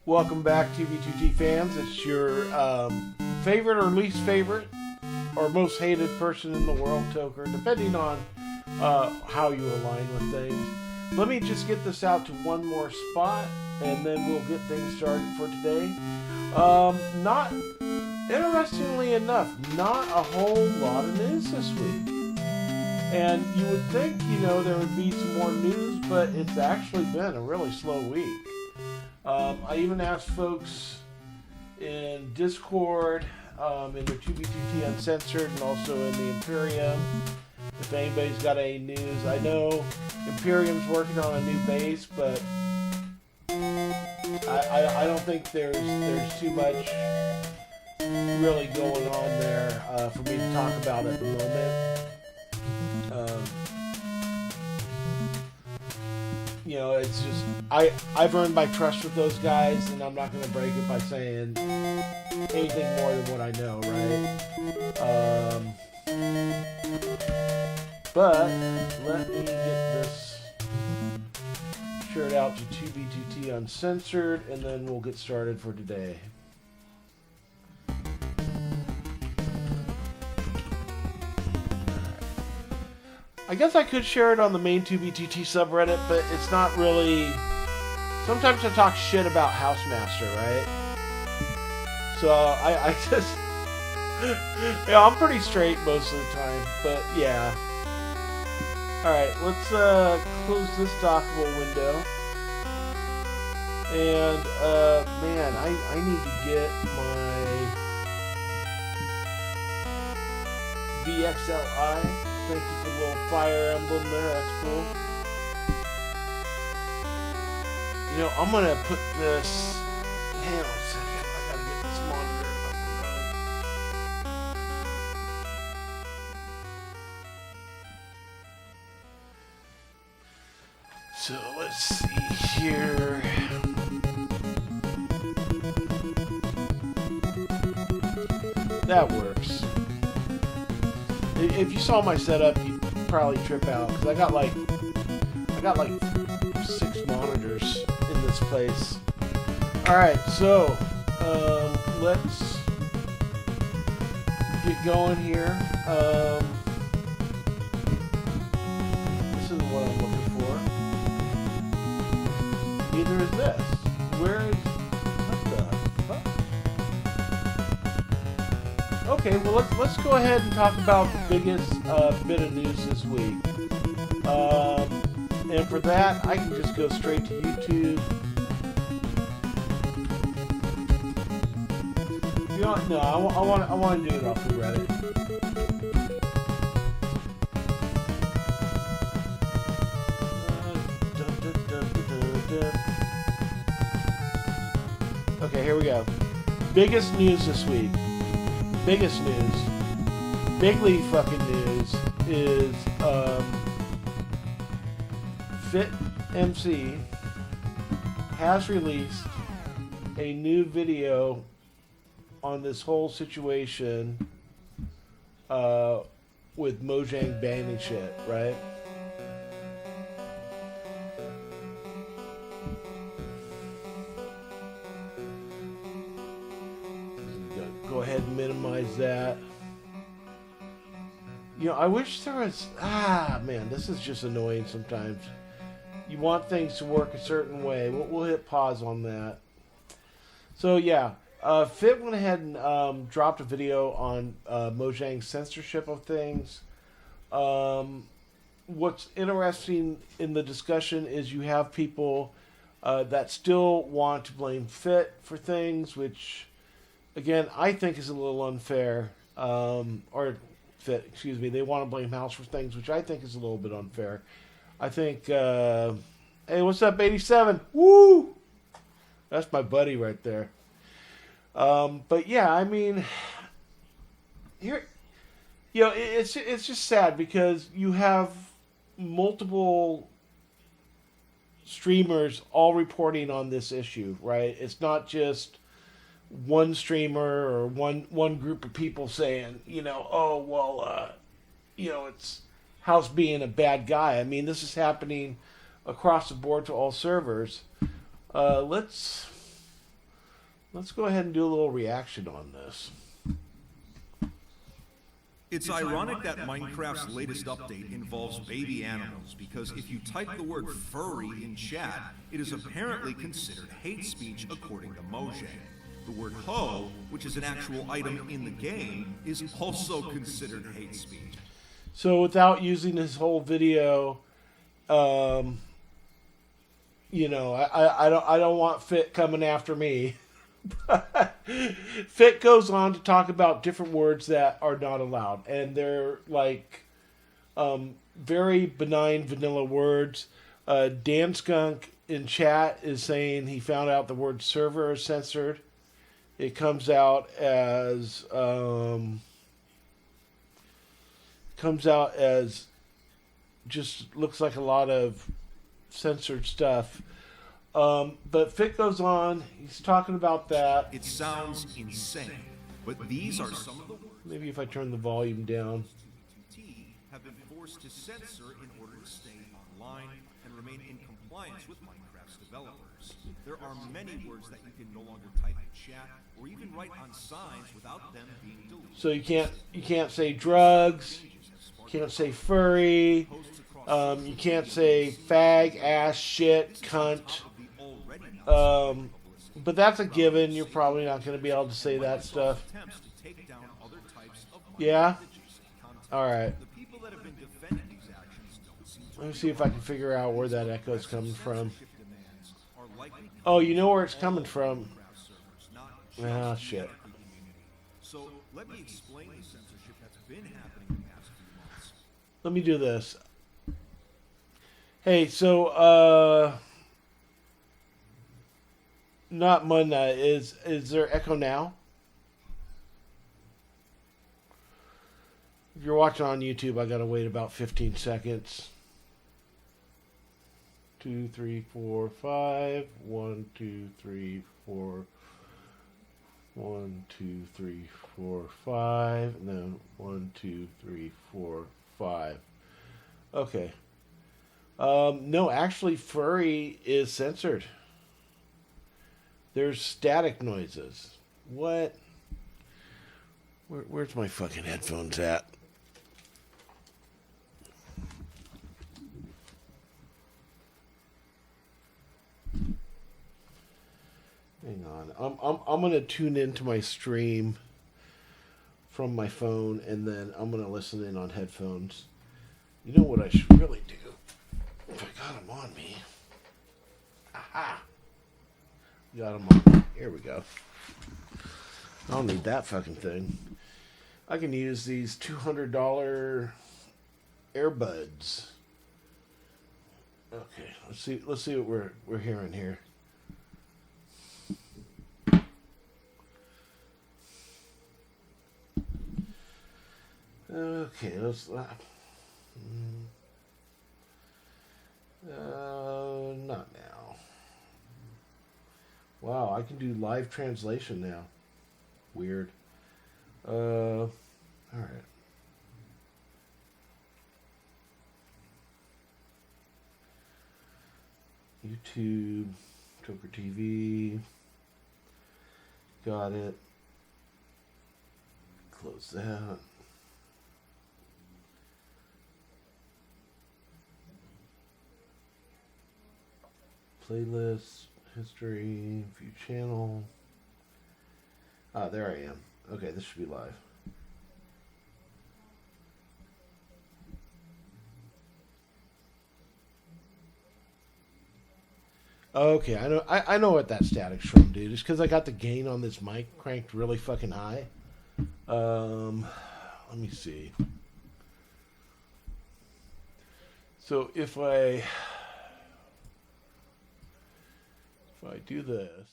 Welcome back, TV2T fans. It's your favorite or least favorite or most hated person in the world, Toker, depending on how you align with things. Let me just get this out to one more spot, and then we'll get things started for today. Not interestingly enough, not a whole lot of news this week. And you would think, there would be some more news, but it's actually been a really slow week. I even asked folks in Discord, in the 2B2T Uncensored, and also in the Imperium, if anybody's got any news. I know Imperium's working on a new base, but I don't think there's too much really going on there for me to talk about at the moment. It's just I've earned my trust with those guys, and I'm not going to break it by saying anything more than what I know, right? But let me get this shared out to 2B2T Uncensored, and then we'll get started for today. I guess I could share it on the main 2B2T subreddit, but it's not really... Sometimes I talk shit about Housemaster, right? So I just... I'm pretty straight most of the time, but yeah. Alright, let's close this dockable window. And, man, I need to get my VXLI. Thank you for the little fire emblem there, that's cool. I'm gonna put this... Hang on a second, I gotta get this monitor up and running. So, let's see here... That works. If you saw my setup, you'd probably trip out, because I got like 6 monitors in this place. Alright, so let's get going here. This is what I'm looking for. Neither is this. Where is... What the fuck? Okay, well let's go ahead and talk about the biggest bit of news this week. And for that, I can just go straight to YouTube. No, I want to do it off of Reddit. Okay, here we go. Biggest news this week. Biggest news, bigly fucking news, is FitMC has released a new video on this whole situation with Mojang banning shit, right? Go ahead and minimize that. I wish there was... man, this is just annoying sometimes. You want things to work a certain way. We'll hit pause on that. So, yeah. Fit went ahead and dropped a video on Mojang's censorship of things. What's interesting in the discussion is you have people that still want to blame Fit for things, which... Again, I think is a little unfair, or Fit, excuse me. They want to blame House for things, which I think is a little bit unfair. I think, hey, what's up, 87? Woo! That's my buddy right there. But yeah, I mean, here, it's just sad because you have multiple streamers all reporting on this issue, right? It's not just one streamer or one group of people saying, it's House being a bad guy. I mean, this is happening across the board to all servers. Let's let's go ahead and do a little reaction on this. It's ironic that Minecraft's latest update involves baby animals, because if you type the word furry in chat, it is apparently considered hate speech according to Mojang. The word hoe, which is an actual item in the game, is also considered hate speech. So without using his whole video, I don't want Fit coming after me. Fit goes on to talk about different words that are not allowed, and they're like very benign vanilla words. Dan Skunk in chat is saying he found out the word server is censored. It comes out as just looks like a lot of censored stuff. But Fit goes on. He's talking about that. It sounds insane, but these are some of the words. Maybe if I turn the volume down. Have been forced to censor in order to stay online and remain in compliance with Minecraft's developers. There are many words that you can no longer type in chat or even write on signs without them being deleted. So you can't say drugs. You can't say furry. You can't say fag, ass, shit, cunt. But that's a given. You're probably not going to be able to say that stuff. Yeah? Alright. Let me see if I can figure out where that echo is coming from. Oh, you know where it's coming from. Ah, shit. So let me explain the censorship that's been happening in the past few months. Let me do this. Hey, so, not Munna. Is there echo now? If you're watching on YouTube, I gotta wait about 15 seconds. 2, 3, 4, 5. 1, 2, 3, 4. 1, 2, 3, 4, 5. And then 1, 2, 3, 4, 5. Okay. No, actually, furry is censored. There's static noises. What? Where's my fucking headphones at? Hang on. I'm gonna tune into my stream from my phone, and then I'm gonna listen in on headphones. You know what I should really do? If I got them on me. Aha! Got them on me. Here we go. I don't need that fucking thing. I can use these $200 earbuds. Okay, let's see what we're hearing here. Okay, let's not now. Wow, I can do live translation now. Weird. All right. YouTube, Toker TV. Got it. Close that. Playlist, history, view channel. Ah, there I am. Okay, this should be live. Okay, I know what that static's from, dude. It's because I got the gain on this mic cranked really fucking high. Let me see. So if I do this,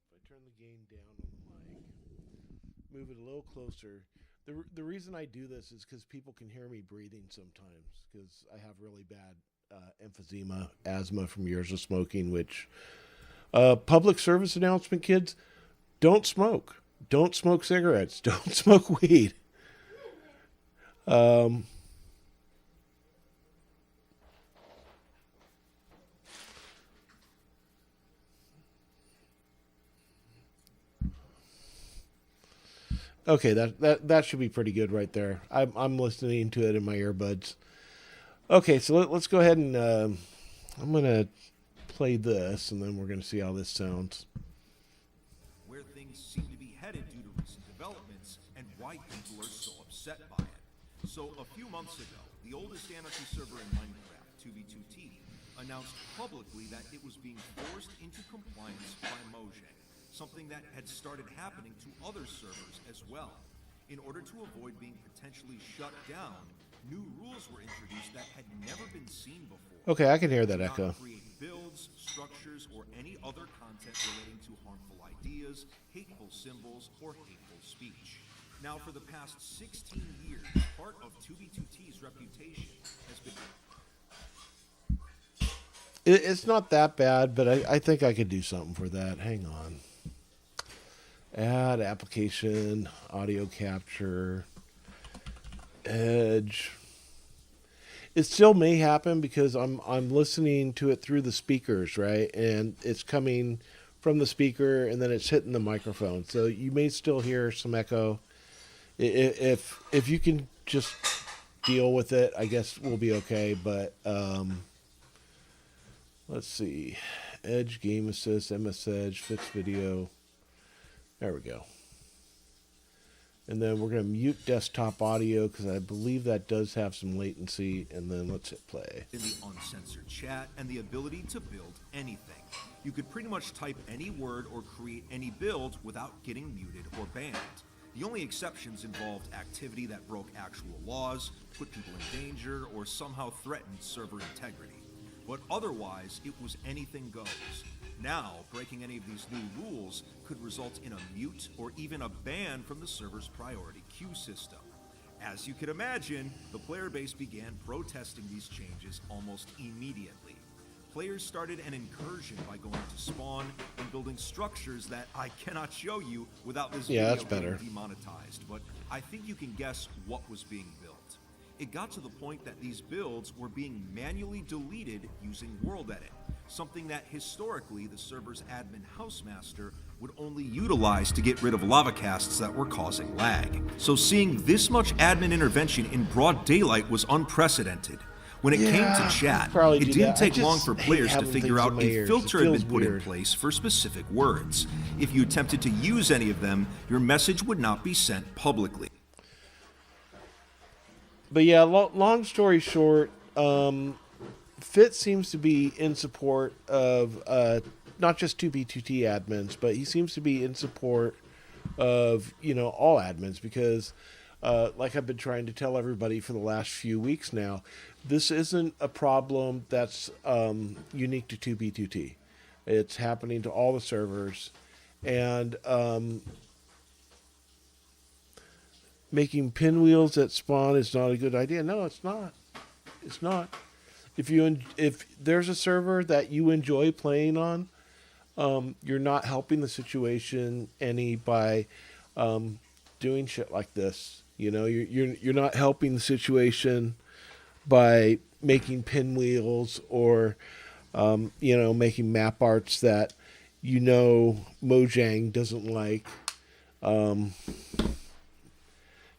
if I turn the gain down on the mic, move it a little closer. The reason I do this is because people can hear me breathing sometimes, because I have really bad emphysema, asthma from years of smoking, which public service announcement, kids, don't smoke. Don't smoke cigarettes. Don't smoke weed. Okay, that should be pretty good right there. I'm listening to it in my earbuds. Okay, so let's go ahead and I'm gonna play this, and then we're gonna see how this sounds. Where things seem to be headed due to recent developments, and why people are so upset by it. So a few months ago, the oldest anarchy server in Minecraft, 2b2t, announced publicly that it was being forced into compliance by Mojang, something that had started happening to other servers as well. In order to avoid being potentially shut down, new rules were introduced that had never been seen before. Okay, I can hear that Do echo. not create builds, structures, or any other content relating to harmful ideas, hateful symbols, or hateful speech. Now, for the past 16 years, part of 2b2t's reputation has been... It's not that bad, but I think I could do something for that. Hang on. Add application, audio capture, Edge. It still may happen because I'm listening to it through the speakers, right? And it's coming from the speaker and then it's hitting the microphone. So you may still hear some echo. If you can just deal with it, I guess we'll be okay. But let's see. Edge, Game Assist, MS Edge, Fix Video. There we go. And then we're going to mute desktop audio because I believe that does have some latency. And then let's hit play. In the uncensored chat and the ability to build anything. You could pretty much type any word or create any build without getting muted or banned. The only exceptions involved activity that broke actual laws, put people in danger, or somehow threatened server integrity. But otherwise, it was anything goes. Now, breaking any of these new rules could result in a mute or even a ban from the server's priority queue system. As you could imagine, the player base began protesting these changes almost immediately. Players started an incursion by going to spawn and building structures that I cannot show you without this video that's better. being demonetized, but I think you can guess what was being built. It got to the point that these builds were being manually deleted using WorldEdit, something that historically the server's admin housemaster would only utilize to get rid of lava casts that were causing lag. So seeing this much admin intervention in broad daylight was unprecedented. When it came to chat, it didn't take long for players to figure out a filter had been put in place for specific words. If you attempted to use any of them, your message would not be sent publicly. But yeah, long story short, Fit seems to be in support of not just 2B2T admins, but he seems to be in support of, all admins because, like I've been trying to tell everybody for the last few weeks now, this isn't a problem that's unique to 2B2T. It's happening to all the servers. And making pinwheels that spawn is not a good idea. No, it's not. It's not. If there's a server that you enjoy playing on, you're not helping the situation any by doing shit like this. You're not helping the situation by making pinwheels or making map arts that Mojang doesn't like.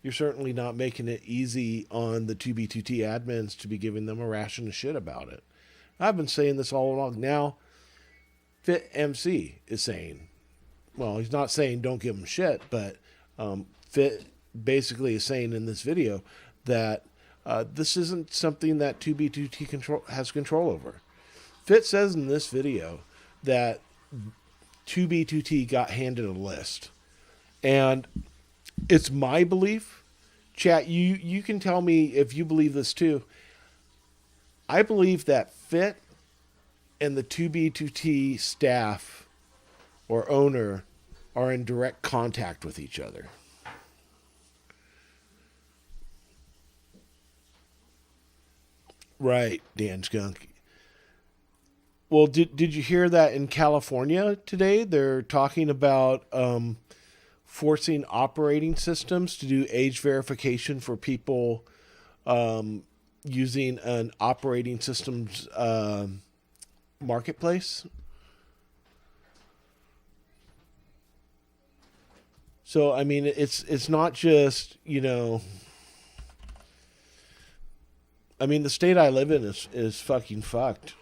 You're certainly not making it easy on the 2B2T admins to be giving them a ration of shit about it. I've been saying this all along. Now, FitMC is saying, well, he's not saying don't give them shit, but Fit basically is saying in this video that this isn't something that 2B2T has control over. Fit says in this video that 2B2T got handed a list. And it's my belief, chat, you can tell me if you believe this too. I believe that Fit and the 2B2T staff or owner are in direct contact with each other. Right, Dan Skunk. Well, did you hear that in California today? They're talking about forcing operating systems to do age verification for people using an operating systems marketplace. So I mean, it's not just, you know. I mean, the state I live in is fucking fucked.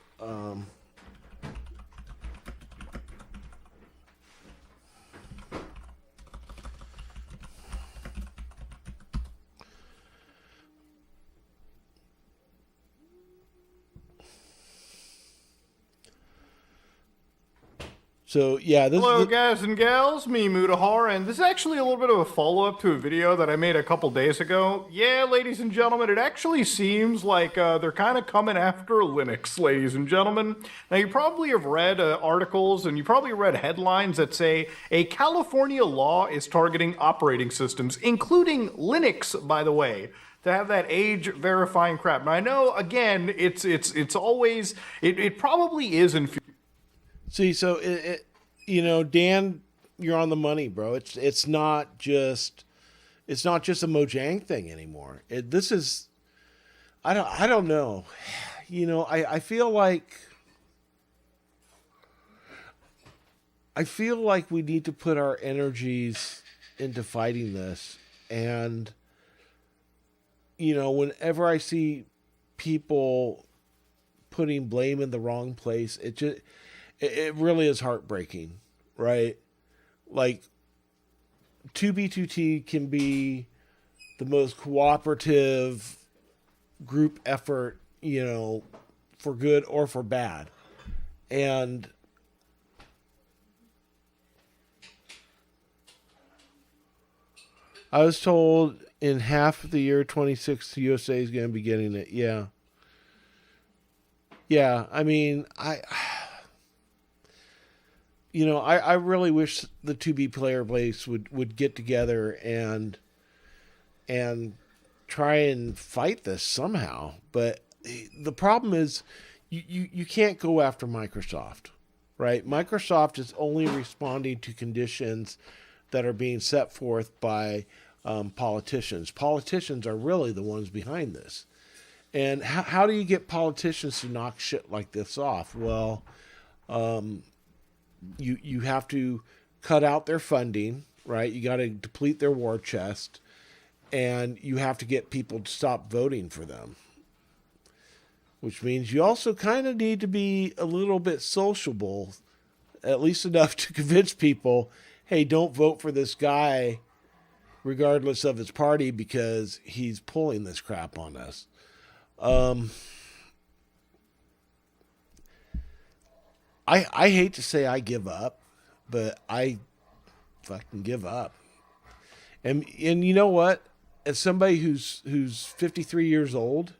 So yeah, Hello, guys and gals. Me, Mutahar, and this is actually a little bit of a follow-up to a video that I made a couple days ago. Yeah, ladies and gentlemen, it actually seems like they're kind of coming after Linux, ladies and gentlemen. Now, you probably have read articles and you probably read headlines that say a California law is targeting operating systems, including Linux, by the way, to have that age verifying crap. Now, I know, again, it's always, it probably is in. See, so you know, Dan, you're on the money, bro. It's not just a Mojang thing anymore. This is, I don't know. You know, I feel like we need to put our energies into fighting this. And you know, whenever I see people putting blame in the wrong place, it really is heartbreaking, right? Like, 2B2T can be the most cooperative group effort, you know, for good or for bad. And I was told in half of the year 26, USA is going to be getting it. Yeah. Yeah, I mean, you know, I really wish the 2B player base would get together and try and fight this somehow. But the problem is you can't go after Microsoft, right? Microsoft is only responding to conditions that are being set forth by politicians. Politicians are really the ones behind this. And how do you get politicians to knock shit like this off? Well, you have to cut out their funding, right? You got to deplete their war chest, and you have to get people to stop voting for them. Which means you also kind of need to be a little bit sociable, at least enough to convince people, hey, don't vote for this guy regardless of his party because he's pulling this crap on us. I hate to say I give up, but I fucking give up. And you know what? As somebody who's 53 years old,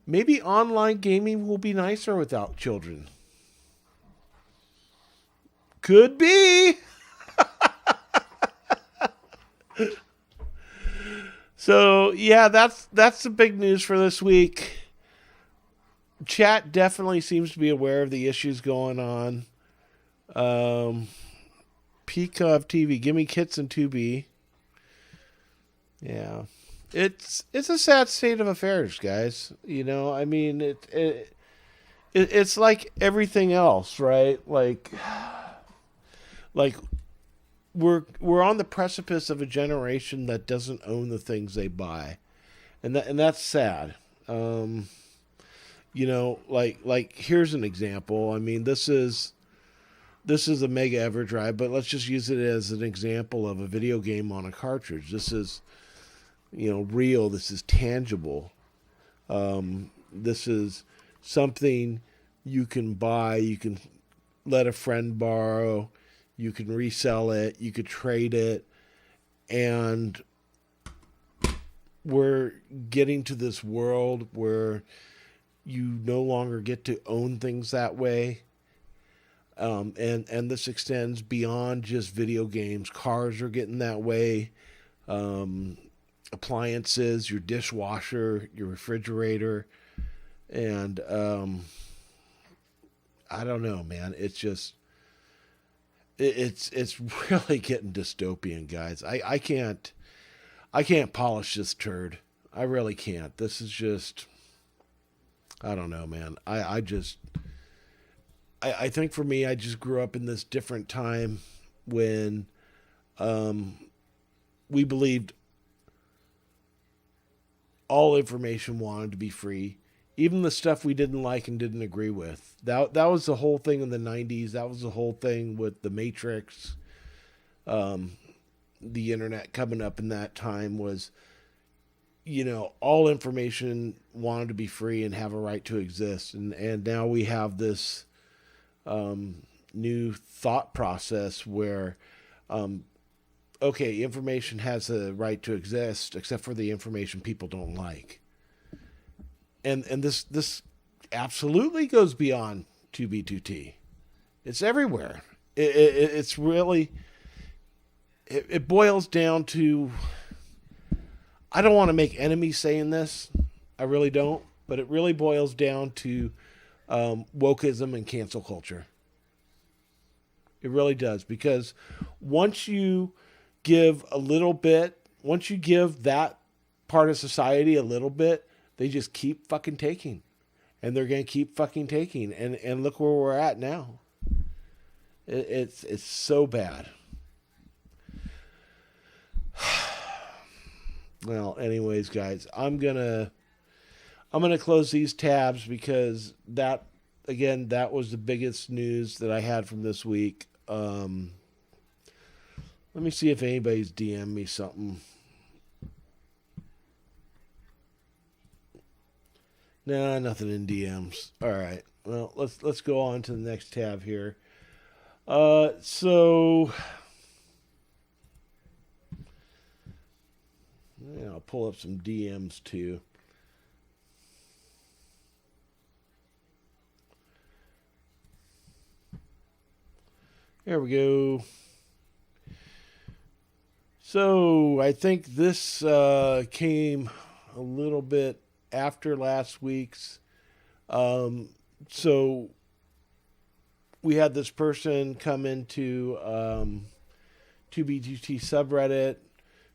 maybe online gaming will be nicer without children. Could be. So, yeah, that's the big news for this week. Chat definitely seems to be aware of the issues going on. PCOV TV, give me kits and 2B. Yeah. It's a sad state of affairs, guys. You know, I mean, it's like everything else, right? Like we're on the precipice of a generation that doesn't own the things they buy. And that's sad. You know, like here's an example. I mean, this is a Mega EverDrive, but let's just use it as an example of a video game on a cartridge. This is, you know, real. This is tangible. This is something you can buy. You can let a friend borrow. You can resell it. You could trade it. And we're getting to this world where you no longer get to own things that way. And this extends beyond just video games. Cars are getting that way. Appliances, your dishwasher, your refrigerator. And I don't know, man. It's just it's really getting dystopian, guys. I can't polish this turd. I really can't. This is just, I don't know, man. I think for me, I just grew up in this different time when we believed all information wanted to be free, even the stuff we didn't like and didn't agree with. That was the whole thing in the 90s. That was the whole thing with the Matrix. The internet coming up in that time was, all information wanted to be free and have a right to exist. And now we have this new thought process where, okay, information has a right to exist, except for the information people don't like. And this absolutely goes beyond 2B2T. It's everywhere. It's really, it boils down to, I don't want to make enemies saying this. I really don't. But it really boils down to wokeism and cancel culture. It really does. Because once you give that part of society a little bit, they just keep fucking taking. And they're going to keep fucking taking. And look where we're at now. It's so bad. Well, anyways, guys, I'm gonna close these tabs because that was the biggest news that I had from this week. Let me see if anybody's DM me something. Nah, nothing in DMs. All right. Well, let's go on to the next tab here. So yeah, I'll pull up some DMs too. There we go. So I think this came a little bit after last week's. So we had this person come into 2B2T subreddit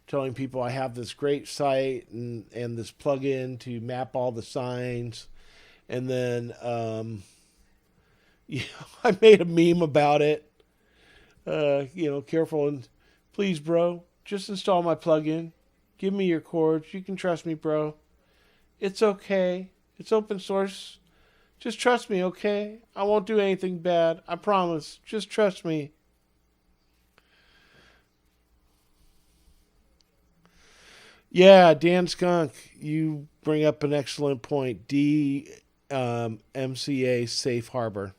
telling people I have this great site and this plugin to map all the signs. And then I made a meme about it. Careful and please, bro, just install my plugin. Give me your cords. You can trust me, bro. It's okay. It's open source. Just trust me, okay? I won't do anything bad. I promise. Just trust me. Yeah, Dan Skunk, you bring up an excellent point. MCA Safe Harbor.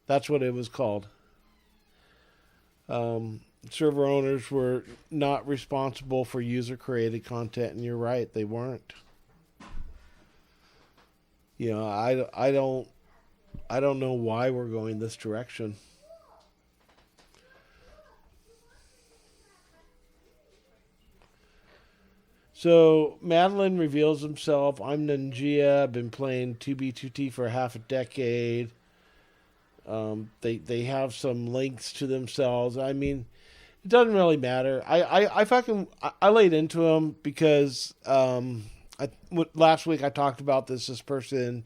That's what it was called. Server owners were not responsible for user-created content, and you're right, they weren't. I don't know why we're going this direction. So Madeline reveals himself. I'm Ninja. I've been playing 2B2T for half a decade. They have some links to themselves. I mean, it doesn't really matter. I laid into them because last week I talked about this. This person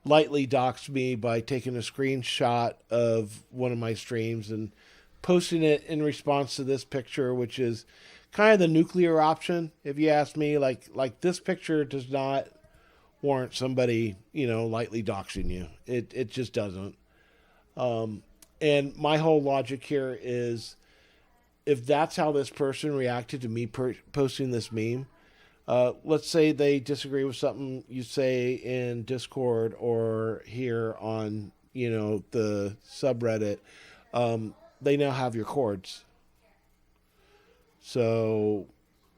lightly doxed me by taking a screenshot of one of my streams and posting it in response to this picture, which is kind of the nuclear option, if you ask me. Like this picture does not warrant somebody, lightly doxing you. It just doesn't. And my whole logic here is, if that's how this person reacted to me posting this meme, let's say they disagree with something you say in Discord or here on, the subreddit, they now have your cords. So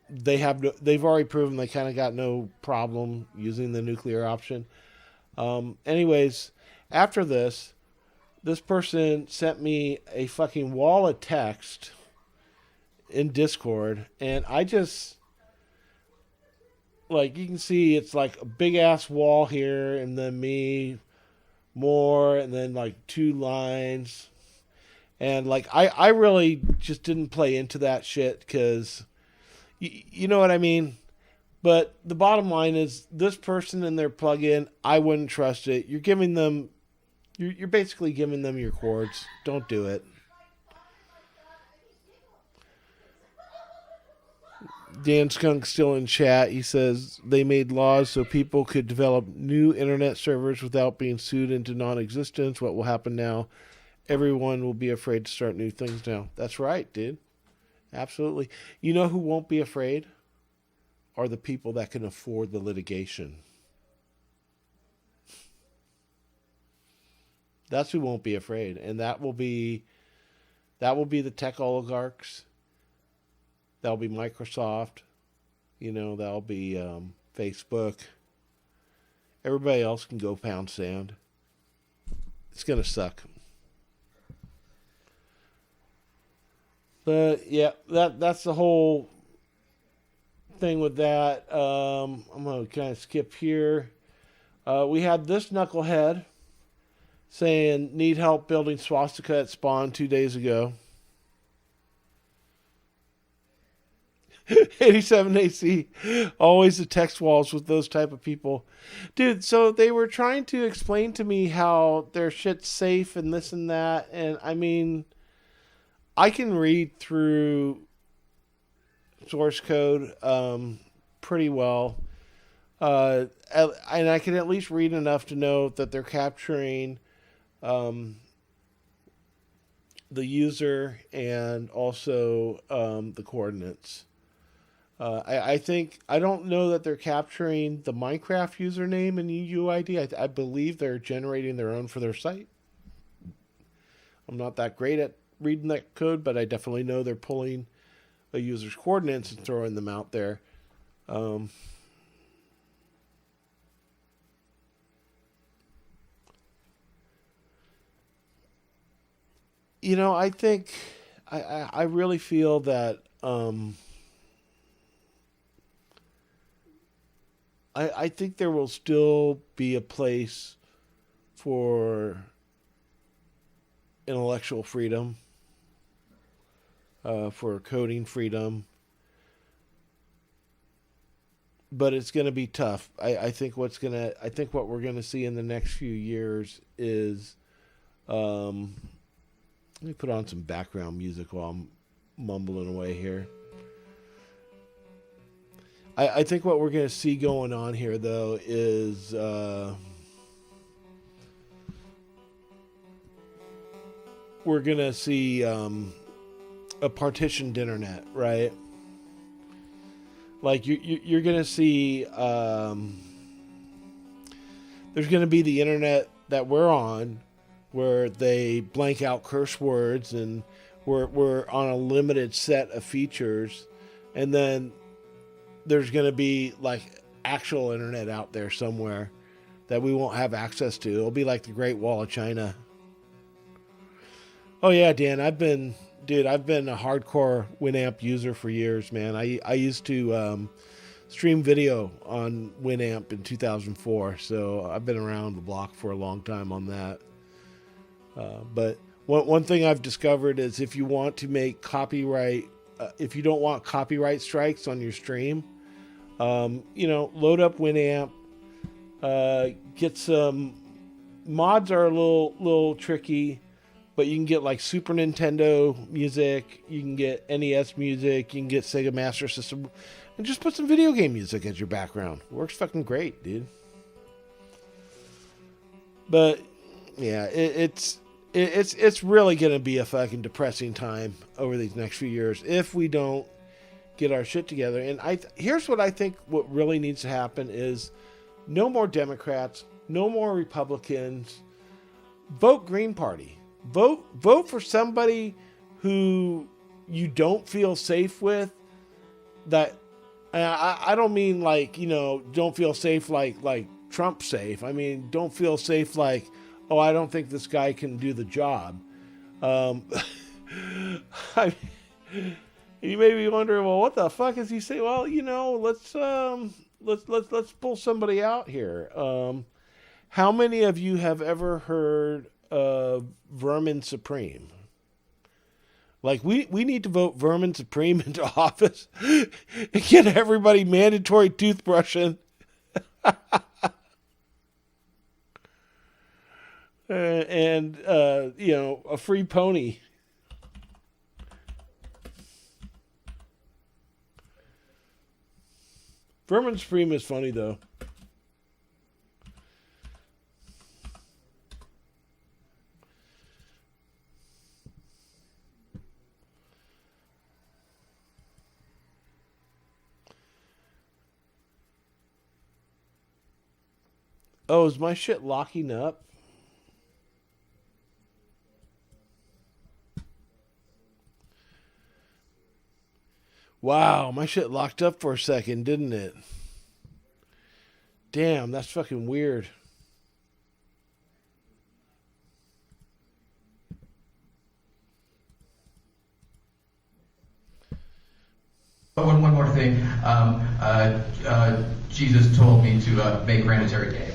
they've already proven they kind of got no problem using the nuclear option. Anyways, after this person sent me a fucking wall of text in Discord, and I just, you can see it's like a big ass wall here, and then me more, and then 2 lines. And I really just didn't play into that shit because you know what I mean? But the bottom line is, this person and their plugin, I wouldn't trust it. You're basically giving them your cords. Don't do it. Dan Skunk's still in chat. He says they made laws so people could develop new internet servers without being sued into non-existence. What will happen now? Everyone will be afraid to start new things now. That's right, dude. Absolutely. You know who won't be afraid? Are the people that can afford the litigation. That's who won't be afraid. And that will be the tech oligarchs. That'll be Microsoft. That'll be Facebook. Everybody else can go pound sand. It's going to suck. But yeah, that's the whole thing with that. I'm going to kind of skip here. We had this knucklehead saying, need help building swastika at Spawn 2 days ago. 87 AC, always the text walls with those type of people. Dude, so they were trying to explain to me how their shit's safe and this and that. And I mean, I can read through source code pretty well. And I can at least read enough to know that they're capturing the user and also the coordinates. I don't know that they're capturing the Minecraft username and UUID. I believe they're generating their own for their site. I'm not that great at reading that code, but I definitely know they're pulling a user's coordinates and throwing them out there. I think I really feel that I think there will still be a place for intellectual freedom, for coding freedom, but it's going to be tough. I think what we're going to see in the next few years is, let me put on some background music while I'm mumbling away here. I think what we're going to see going on here, though, is we're going to see a partitioned internet, right? Like you're going to see there's going to be the internet that we're on, where they blank out curse words and we're on a limited set of features, and then there's going to be like actual internet out there somewhere that we won't have access to. It'll be like the Great Wall of China. Oh yeah, Dan, I've been a hardcore Winamp user for years, man. I used to stream video on Winamp in 2004, so I've been around the block for a long time on that. But one thing I've discovered is if you want to make if you don't want copyright strikes on your stream, load up Winamp, get some mods are a little tricky, but you can get like Super Nintendo music, you can get NES music, you can get Sega Master System, and just put some video game music as your background. Works fucking great, dude. But yeah, it's really going to be a fucking depressing time over these next few years if we don't get our shit together. And here's what I think what really needs to happen is no more Democrats, no more Republicans. Vote Green Party. Vote for somebody who you don't feel safe with. That I don't mean like, don't feel safe like Trump safe. I mean, don't feel safe like, oh, I don't think this guy can do the job. You may be wondering, well, what the fuck is he saying? Well, let's pull somebody out here. How many of you have ever heard of Vermin Supreme? Like, we need to vote Vermin Supreme into office and get everybody mandatory toothbrushing. And a free pony. Vermin Supreme is funny though. Oh, is my shit locking up? Wow, my shit locked up for a second, didn't it? Damn, that's fucking weird. One more thing. Jesus told me to make Granitary gay.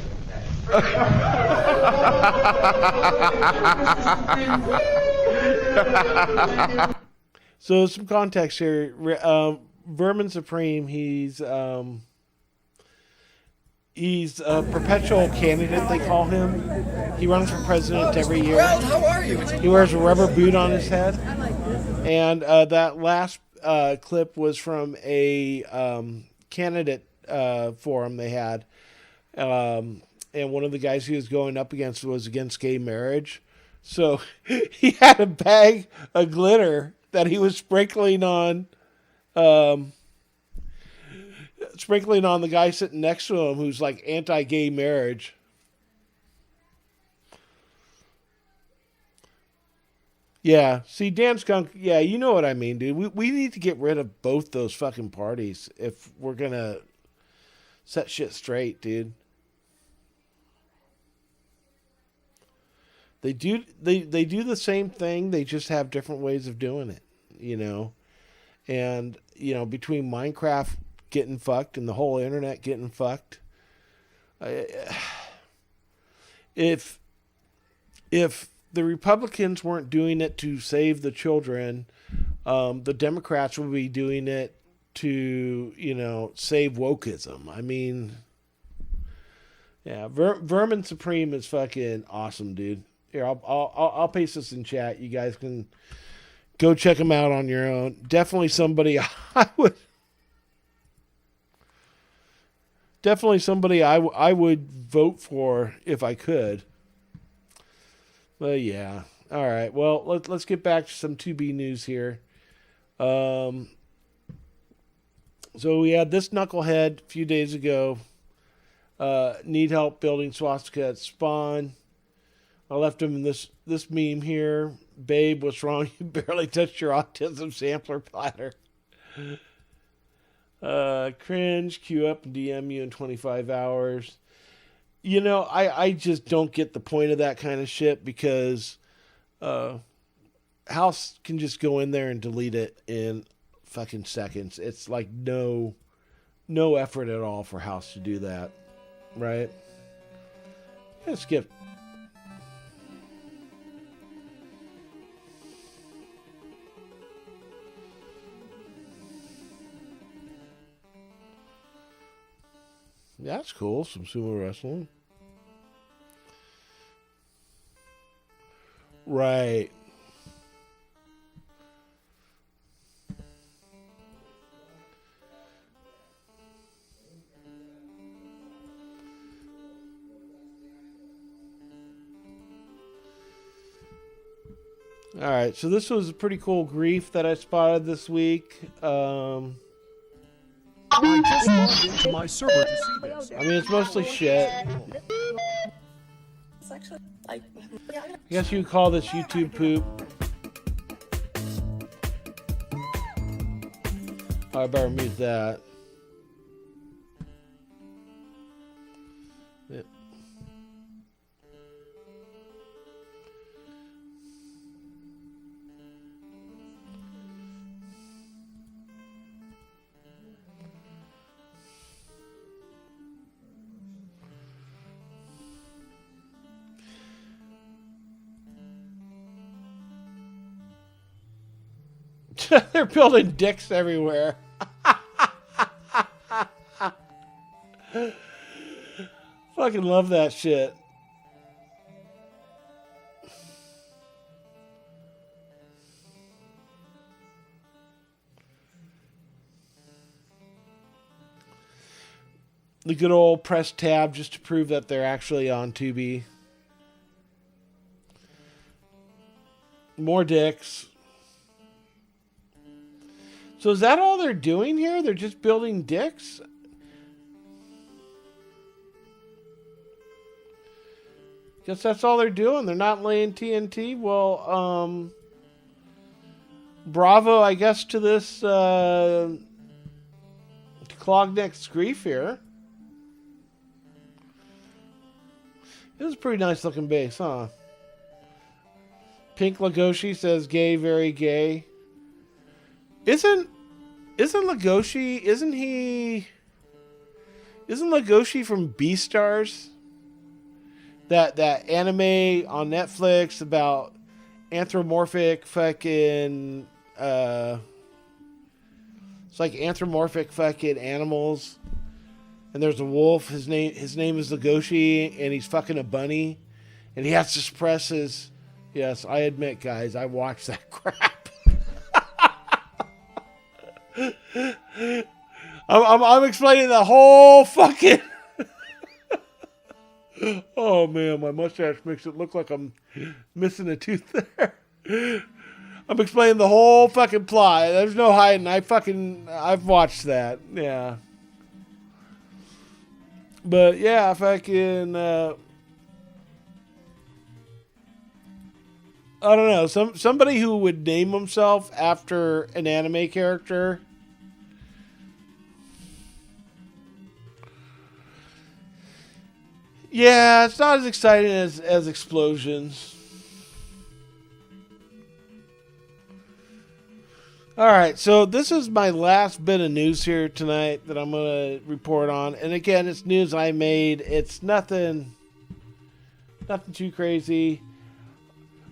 So some context here. Vermin Supreme, he's a perpetual candidate, they call him. He runs for president every year. How are you? He wears a rubber boot on his head. And that last clip was from a candidate forum they had. And one of the guys he was going up against was against gay marriage. So he had a bag of glitter that he was sprinkling on the guy sitting next to him who's like anti-gay marriage. Yeah, see, Dan Skunk, yeah, you know what I mean, dude. We need to get rid of both those fucking parties if we're going to set shit straight, dude. They do the same thing. They just have different ways of doing it, you know. And, you know, between Minecraft getting fucked and the whole internet getting fucked, if the Republicans weren't doing it to save the children, the Democrats would be doing it to, you know, save wokeism. I mean, yeah, Vermin Supreme is fucking awesome, dude. Here, I'll paste this in chat. You guys can go check him out on your own. Definitely somebody I would vote for if I could. But yeah. All right. Well, let's get back to some 2B news here. So we had this knucklehead a few days ago. Need help building swastika at Spawn. I left him in this meme here. Babe, what's wrong? You barely touched your autism sampler platter. Cringe, queue up and DM you in 25 hours. You know, I just don't get the point of that kind of shit because House can just go in there and delete it in fucking seconds. It's like no effort at all for House to do that, right? Let's skip. That's cool. Some sumo wrestling. Right. All right. So this was a pretty cool grief that I spotted this week. I just logged into my server to see this. I mean, it's mostly shit. It's actually like, I guess you would call this YouTube poop. I better mute that. Yep. They're building dicks everywhere. Fucking love that shit. the good old press tab just to prove that they're actually on Tubi. More dicks. So is that all they're doing here? They're just building dicks? Guess that's all they're doing. They're not laying TNT. Well, bravo, I guess, to this Clogneck's grief here. This is a pretty nice looking base, huh? Pink Legoshi says gay, very gay. Isn't Legoshi, isn't Legoshi from Beastars? That anime on Netflix about anthropomorphic fucking it's like anthropomorphic fucking animals. And there's a wolf, his name is Legoshi, and he's fucking a bunny. And he has to suppress his... Yes, I admit, guys, I watched that crap. I'm explaining the whole fucking... Oh, man, my mustache makes it look like I'm missing a tooth there. I'm explaining the whole fucking plot. There's no hiding. I've watched that. Yeah. But, yeah, fucking... I don't know. Somebody who would name himself after an anime character. Yeah, it's not as exciting as Explosions. Alright, so this is my last bit of news here tonight that I'm going to report on. And again, it's news I made. It's nothing too crazy.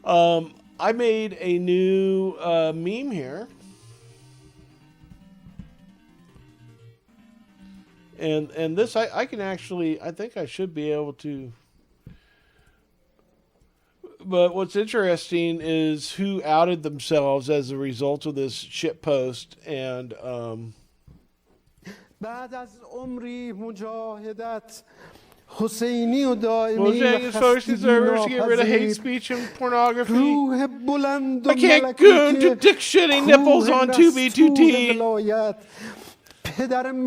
I made a new meme here. And this, I can actually, I think I should be able to. But what's interesting is who outed themselves as a result of this shit post. And, بعد از عمری مجاهدت حسینی و دائمی Mojang is posting servers to get rid of hate speech and pornography. روح بلند و I can't go into dick shitting nipples on 2B2T.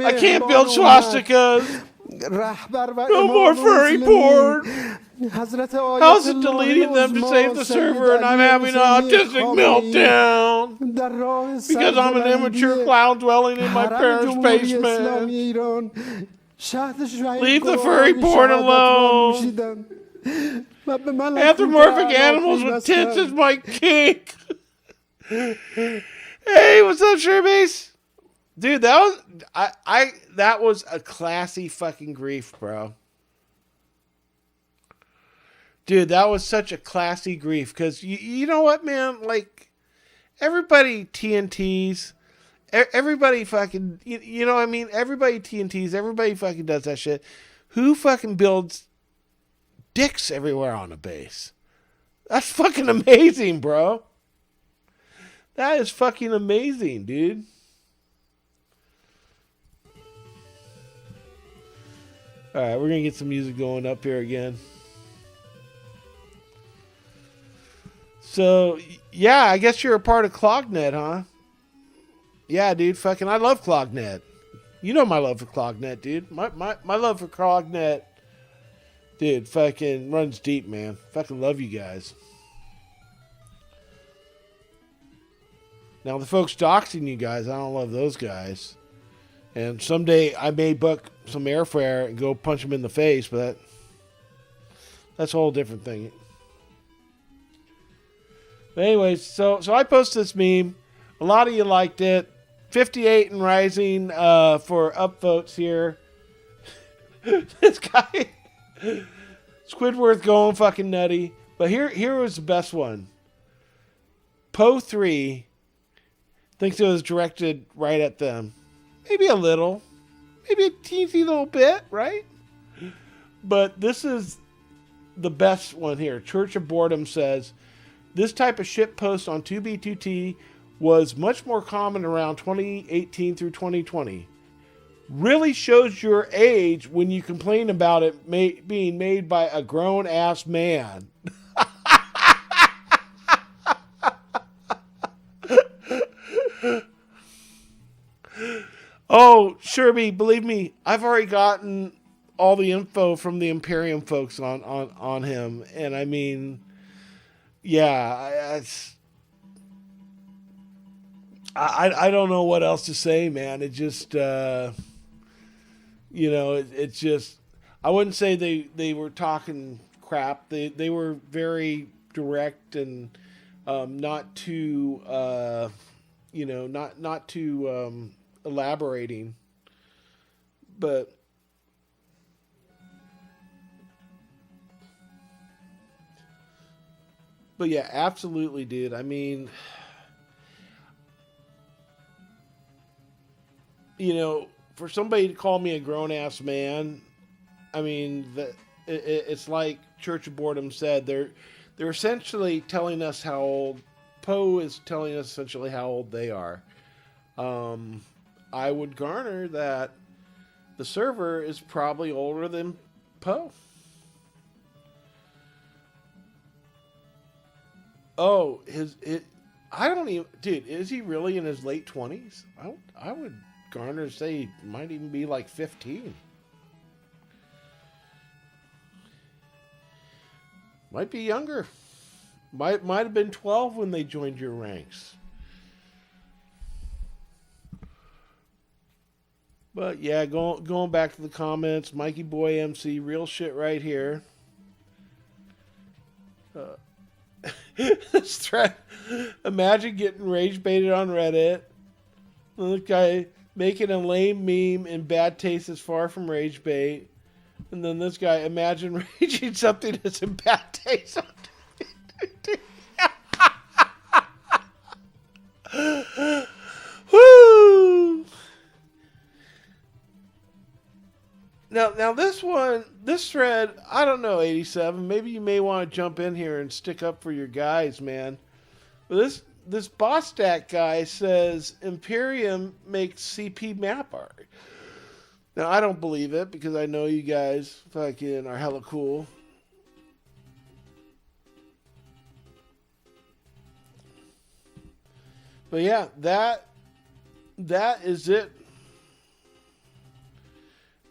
I can't build swastikas. No more furry porn. How's it deleting them to save the server and I'm having an autistic meltdown? Because I'm an immature clown dwelling in my parents' basement. Leave the furry porn alone. Anthropomorphic animals with tits is my kink. Hey, what's up, Sherbase? Dude, that was a classy fucking grief, bro. Dude, that was such a classy grief. Because you know what, man? Like, everybody TNTs. Everybody fucking... You know what I mean? Everybody TNTs. Everybody fucking does that shit. Who fucking builds dicks everywhere on a base? That's fucking amazing, bro. That is fucking amazing, dude. Alright, we're going to get some music going up here again. So, yeah, I guess you're a part of Clognet, huh? Yeah, dude, fucking, I love Clognet. You know my love for Clognet, dude. My love for Clognet, dude, fucking runs deep, man. Fucking love you guys. Now, the folks doxing you guys, I don't love those guys. And someday I may book some airfare and go punch them in the face, but that's a whole different thing. But anyways, so I posted this meme. A lot of you liked it. 58 and rising for upvotes here. This guy, Squidward going fucking nutty. But here was the best one. Poe3 thinks it was directed right at them. Maybe a little. Maybe a teensy little bit, right? But this is the best one here. Church of Boredom says, this type of shit post on 2B2T was much more common around 2018 through 2020. really shows your age when you complain about it being made by a grown-ass man. Oh, Sherby, believe me, I've already gotten all the info from the Imperium folks on him. And I mean, yeah, I don't know what else to say, man. It just, it's just, I wouldn't say they were talking crap. They were very direct and not too, not too elaborating. But yeah, absolutely, dude. I mean, for somebody to call me a grown-ass man, I mean, it's like Church of Boredom said. They're essentially telling us how old Poe is telling us essentially how old they are. I would garner that the server is probably older than Poe. Oh, I don't even, dude, is he really in his late 20s? I would garner say he might even be like 15. Might be younger. Might have been 12 when they joined your ranks. But yeah, going back to the comments, Mikey Boy MC, real shit right here. This thread, imagine getting rage baited on Reddit. The guy making a lame meme in bad taste is far from rage bait. And then this guy, imagine raging something that's in bad taste. Woo! Now this thread, I don't know, 87. Maybe you may want to jump in here and stick up for your guys, man. But this Bostak guy says Imperium makes CP map art. Now I don't believe it because I know you guys fucking are hella cool. But yeah, that is it.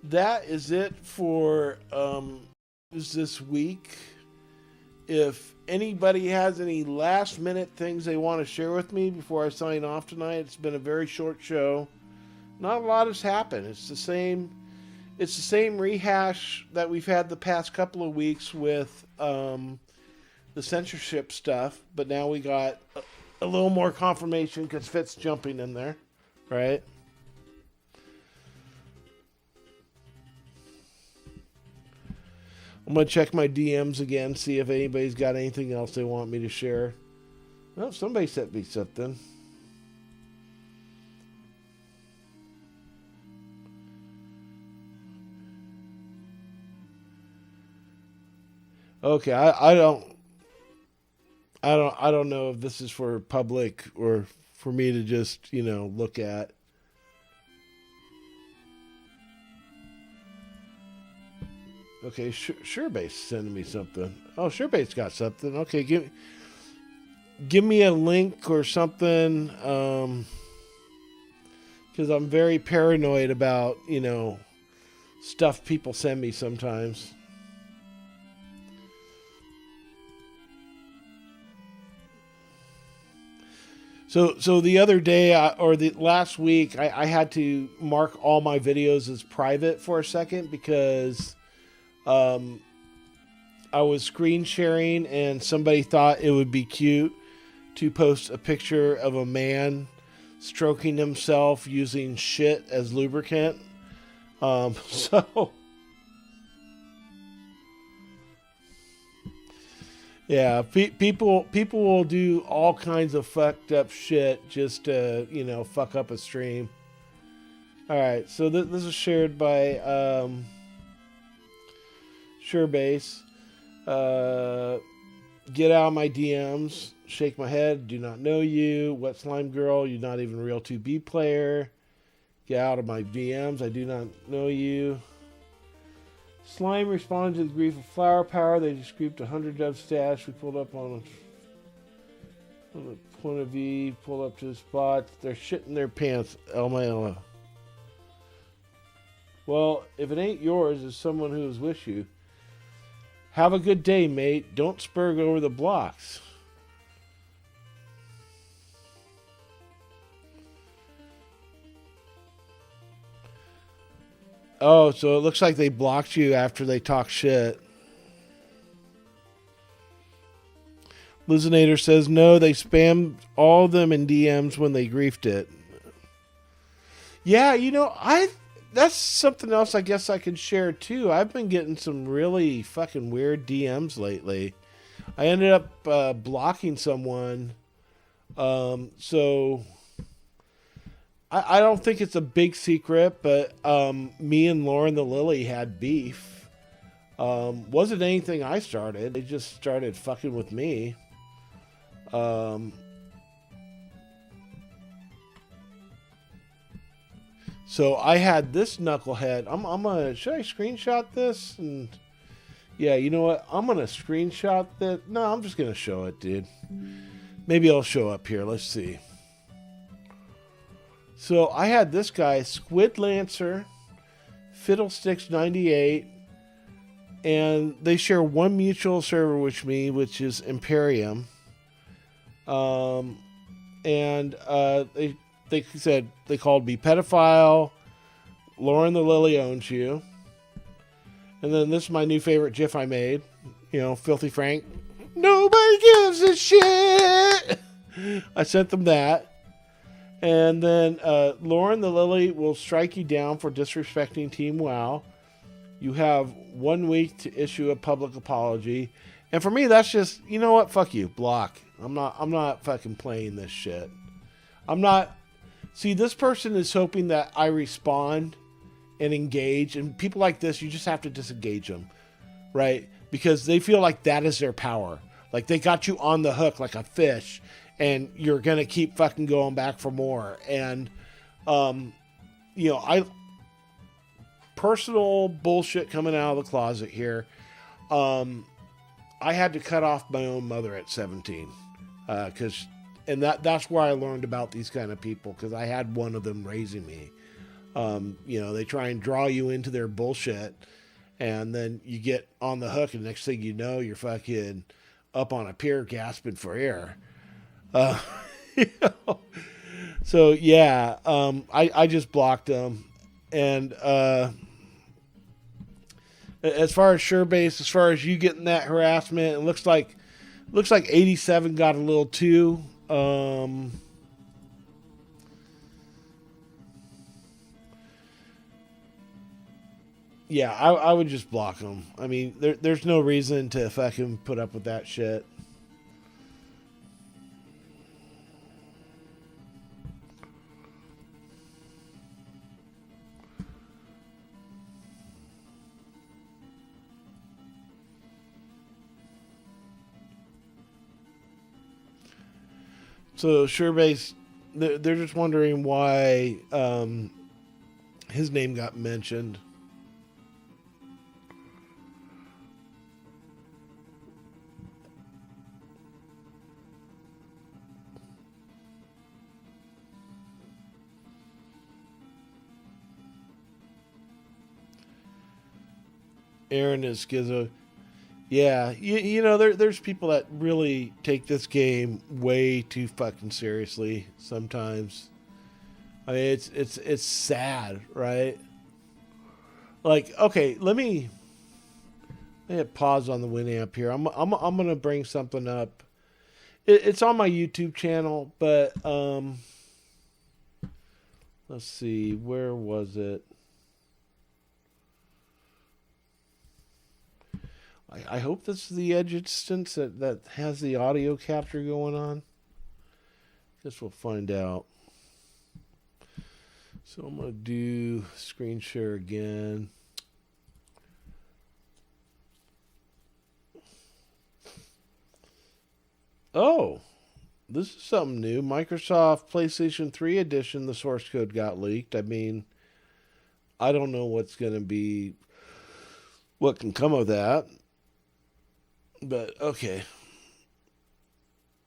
That is it for this week. If anybody has any last minute things they want to share with me before I sign off tonight, it's been a very short show. Not a lot has happened. It's the same rehash that we've had the past couple of weeks with the censorship stuff, but now we got a little more confirmation because Fitz jumping in there, right? I'm going to check my DMs again, see if anybody's got anything else they want me to share. Well, somebody sent me something. Okay, I don't know if this is for public or for me to just, look at. Okay, Surebase sending me something. Oh, Surebase got something. Okay, give me a link or something, because I'm very paranoid about, stuff people send me sometimes. So the other day, or the last week, I had to mark all my videos as private for a second because I was screen sharing and somebody thought it would be cute to post a picture of a man stroking himself using shit as lubricant. So yeah, people will do all kinds of fucked up shit just to, fuck up a stream. All right, so this is shared by Surebase. Get out of my DMs. Shake my head. Do not know you. Wet Slime Girl. You're not even a real 2B player. Get out of my DMs. I do not know you. Slime responded to the grief of Flower Power. They just grouped 100 of stash. We pulled up on the point of view. Pulled up to the spot. They're shitting their pants. LMAO. Well, if it ain't yours, it's someone who has wished you. Have a good day, mate. Don't spurg over the blocks. Oh, so it looks like they blocked you after they talk shit. Lizinator says, no, they spammed all of them in DMs when they griefed it. Yeah, that's something else I guess I could share too. I've been getting some really fucking weird DMs lately. I ended up blocking someone. So I don't think it's a big secret, but me and Lauren the Lily had beef. Wasn't anything I started. They just started fucking with me. So I had this knucklehead. I'm gonna. Should I screenshot this? And yeah, you know what? I'm gonna screenshot that. No, I'm just gonna show it, dude. Maybe I'll show up here. Let's see. So I had this guy, Squid Lancer, Fiddlesticks 98, and they share one mutual server with me, which is Imperium. They said, they called me pedophile. Lauren the Lily owns you. And then this is my new favorite GIF I made. Filthy Frank. Nobody gives a shit. I sent them that. And then Lauren the Lily will strike you down for disrespecting Team WoW. You have 1 week to issue a public apology. And for me, that's just, you know what? Fuck you. Block. I'm not fucking playing this shit. I'm not. See, this person is hoping that I respond and engage. And people like this, you just have to disengage them. Right? Because they feel like that is their power. Like they got you on the hook like a fish. And you're going to keep fucking going back for more. And, personal bullshit coming out of the closet here. I had to cut off my own mother at 17. That's where I learned about these kind of people. Because I had one of them raising me. They try and draw you into their bullshit. And then you get on the hook. And next thing you know, you're fucking up on a pier gasping for air. So yeah, I just blocked them. And as far as Surebase, as far as you getting that harassment, it looks like 87 got a little too. Yeah, I would just block them. I mean, there's no reason to fucking put up with that shit. So Surebase, they're just wondering why his name got mentioned. Aaron is Schizo. Yeah, there's people that really take this game way too fucking seriously sometimes. I mean, it's sad, right? Like, okay, let me hit pause on the Winamp here. I'm gonna bring something up. It's on my YouTube channel, but let's see, where was it? I hope this is the Edge instance that has the audio capture going on. Guess we'll find out. So I'm going to do screen share again. Oh, this is something new. Microsoft PlayStation 3 edition, the source code got leaked. I mean, I don't know what can come of that. But, okay.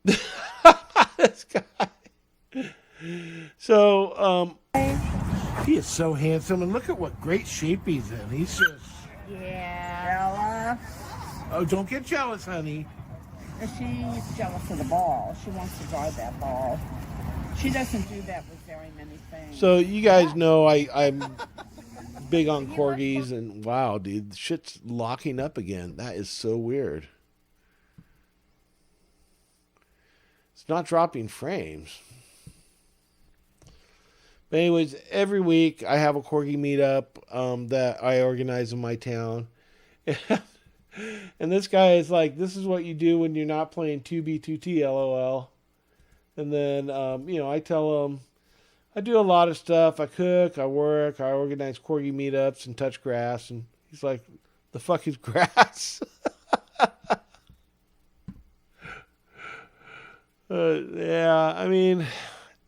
This guy. So, he is so handsome, and look at what great shape he's in. He's just... Yeah. Oh, don't get jealous, honey. She's jealous of the ball. She wants to drive that ball. She doesn't do that with very many things. So you guys know I'm big on corgis, and wow, dude, shit's locking up again. That is so weird. It's not dropping frames. But anyways, every week I have a corgi meetup that I organize in my town. And this guy is like, this is what you do when you're not playing 2B2T, LOL. And then, I tell him, I do a lot of stuff. I cook, I work, I organize corgi meetups and touch grass. And he's like, the fuck is grass? Yeah, I mean,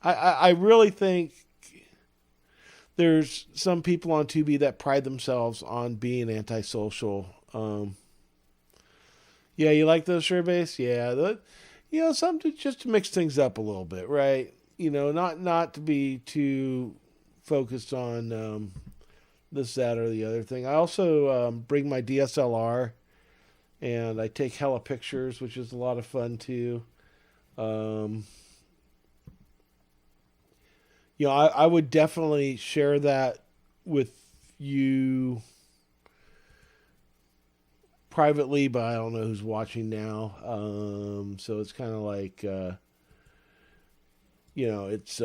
I really think there's some people on 2B that pride themselves on being antisocial. Yeah, you like those surveys? Yeah, something just to mix things up a little bit, right? Not to be too focused on this, that, or the other thing. I also bring my DSLR, and I take hella pictures, which is a lot of fun too. I would definitely share that with you privately, but I don't know who's watching now. So it's kind of like, it's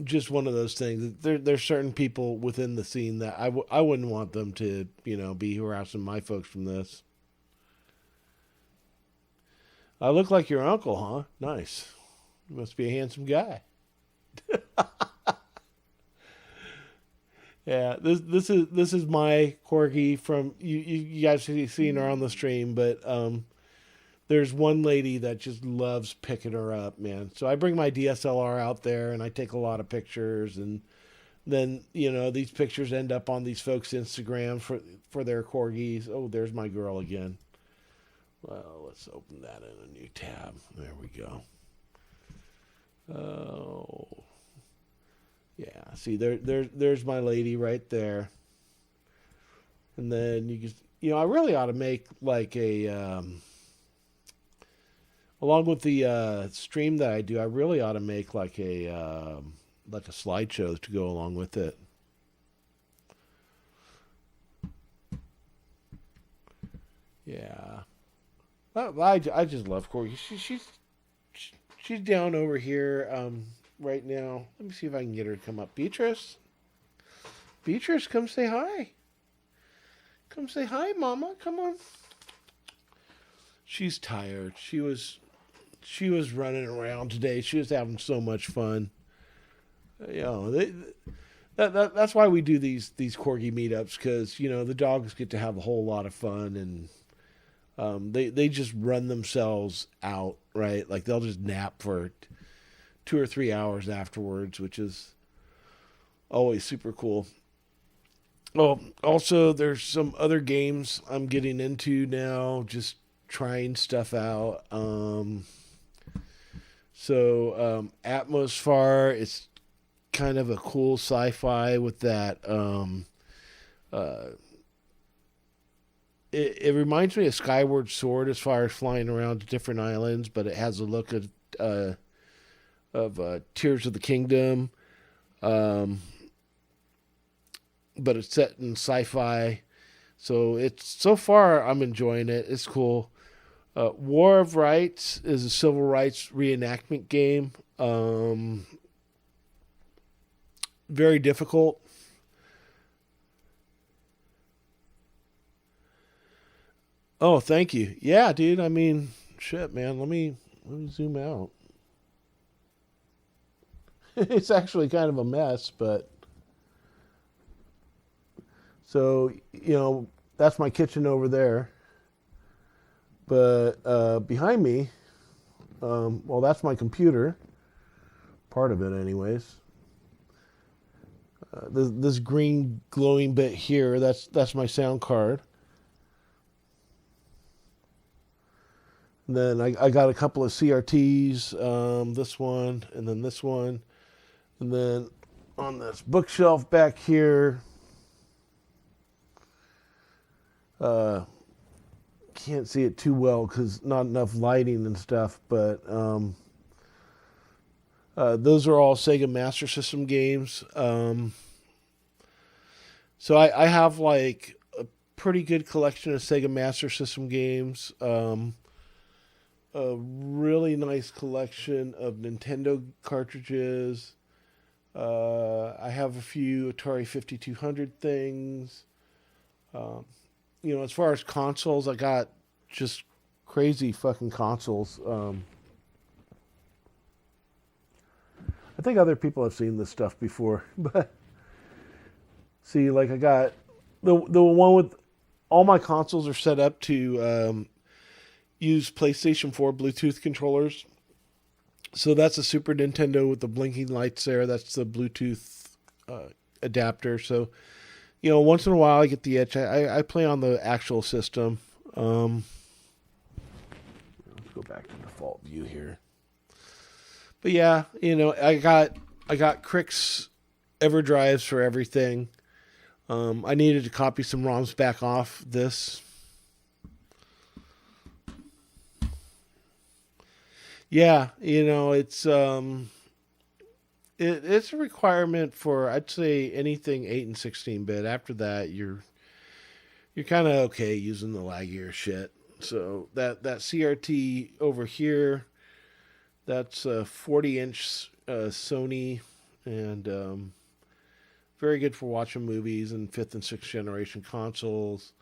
just one of those things. There's certain people within the scene that I wouldn't want them to, be harassing my folks from this. I look like your uncle, huh? Nice. You must be a handsome guy. Yeah, this is my corgi from you guys have seen her on the stream, but there's one lady that just loves picking her up, man. So I bring my DSLR out there and I take a lot of pictures, and then these pictures end up on these folks' Instagram for their corgis. Oh, there's my girl again. Well, let's open that in a new tab. There we go. Oh. Yeah, see, there's my lady right there. And then you just, I really ought to make like a, along with the stream that I do, I really ought to make like a slideshow to go along with it. Yeah. I just love Corgi. She's down over here, right now. Let me see if I can get her to come up. Beatrice, come say hi. Come say hi, Mama. Come on. She's tired. She was running around today. She was having so much fun. That's why we do these corgi meetups, because the dogs get to have a whole lot of fun, and they just run themselves out, right? Like they'll just nap for 2 or 3 hours afterwards, which is always super cool. Oh, also there's some other games I'm getting into now, just trying stuff out. Atmosphar is kind of a cool sci-fi with that. It reminds me of Skyward Sword as far as flying around to different islands, but it has a look of Tears of the Kingdom, but it's set in sci-fi. So far I'm enjoying it. It's cool. War of Rights is a civil rights reenactment game. Very difficult. Oh, thank you. Yeah, dude. I mean, shit, man. Let me zoom out. It's actually kind of a mess, but so, that's my kitchen over there. But behind me, Well, that's my computer. Part of it, anyways. This green glowing bit here, that's my sound card. And then I got a couple of CRTs, this one, and then this one. And then on this bookshelf back here, can't see it too well because not enough lighting and stuff, but those are all Sega Master System games. So I have like a pretty good collection of Sega Master System games. A really nice collection of Nintendo cartridges. I have a few Atari 5200 things. As far as consoles, I got just crazy fucking consoles. I think other people have seen this stuff before, but see, like I got the one with all my consoles are set up to use PlayStation 4 Bluetooth controllers. So that's a Super Nintendo with the blinking lights there. That's the Bluetooth adapter. So, once in a while I get the itch. I play on the actual system. Let's go back to default view here. But yeah, I got Crix EverDrives for everything. I needed to copy some ROMs back off this. Yeah, it's it's a requirement for, I'd say, anything 8 and 16-bit. After that, you're kind of okay using the laggier shit. So that CRT over here, that's a 40-inch Sony, and very good for watching movies and 5th and 6th generation consoles.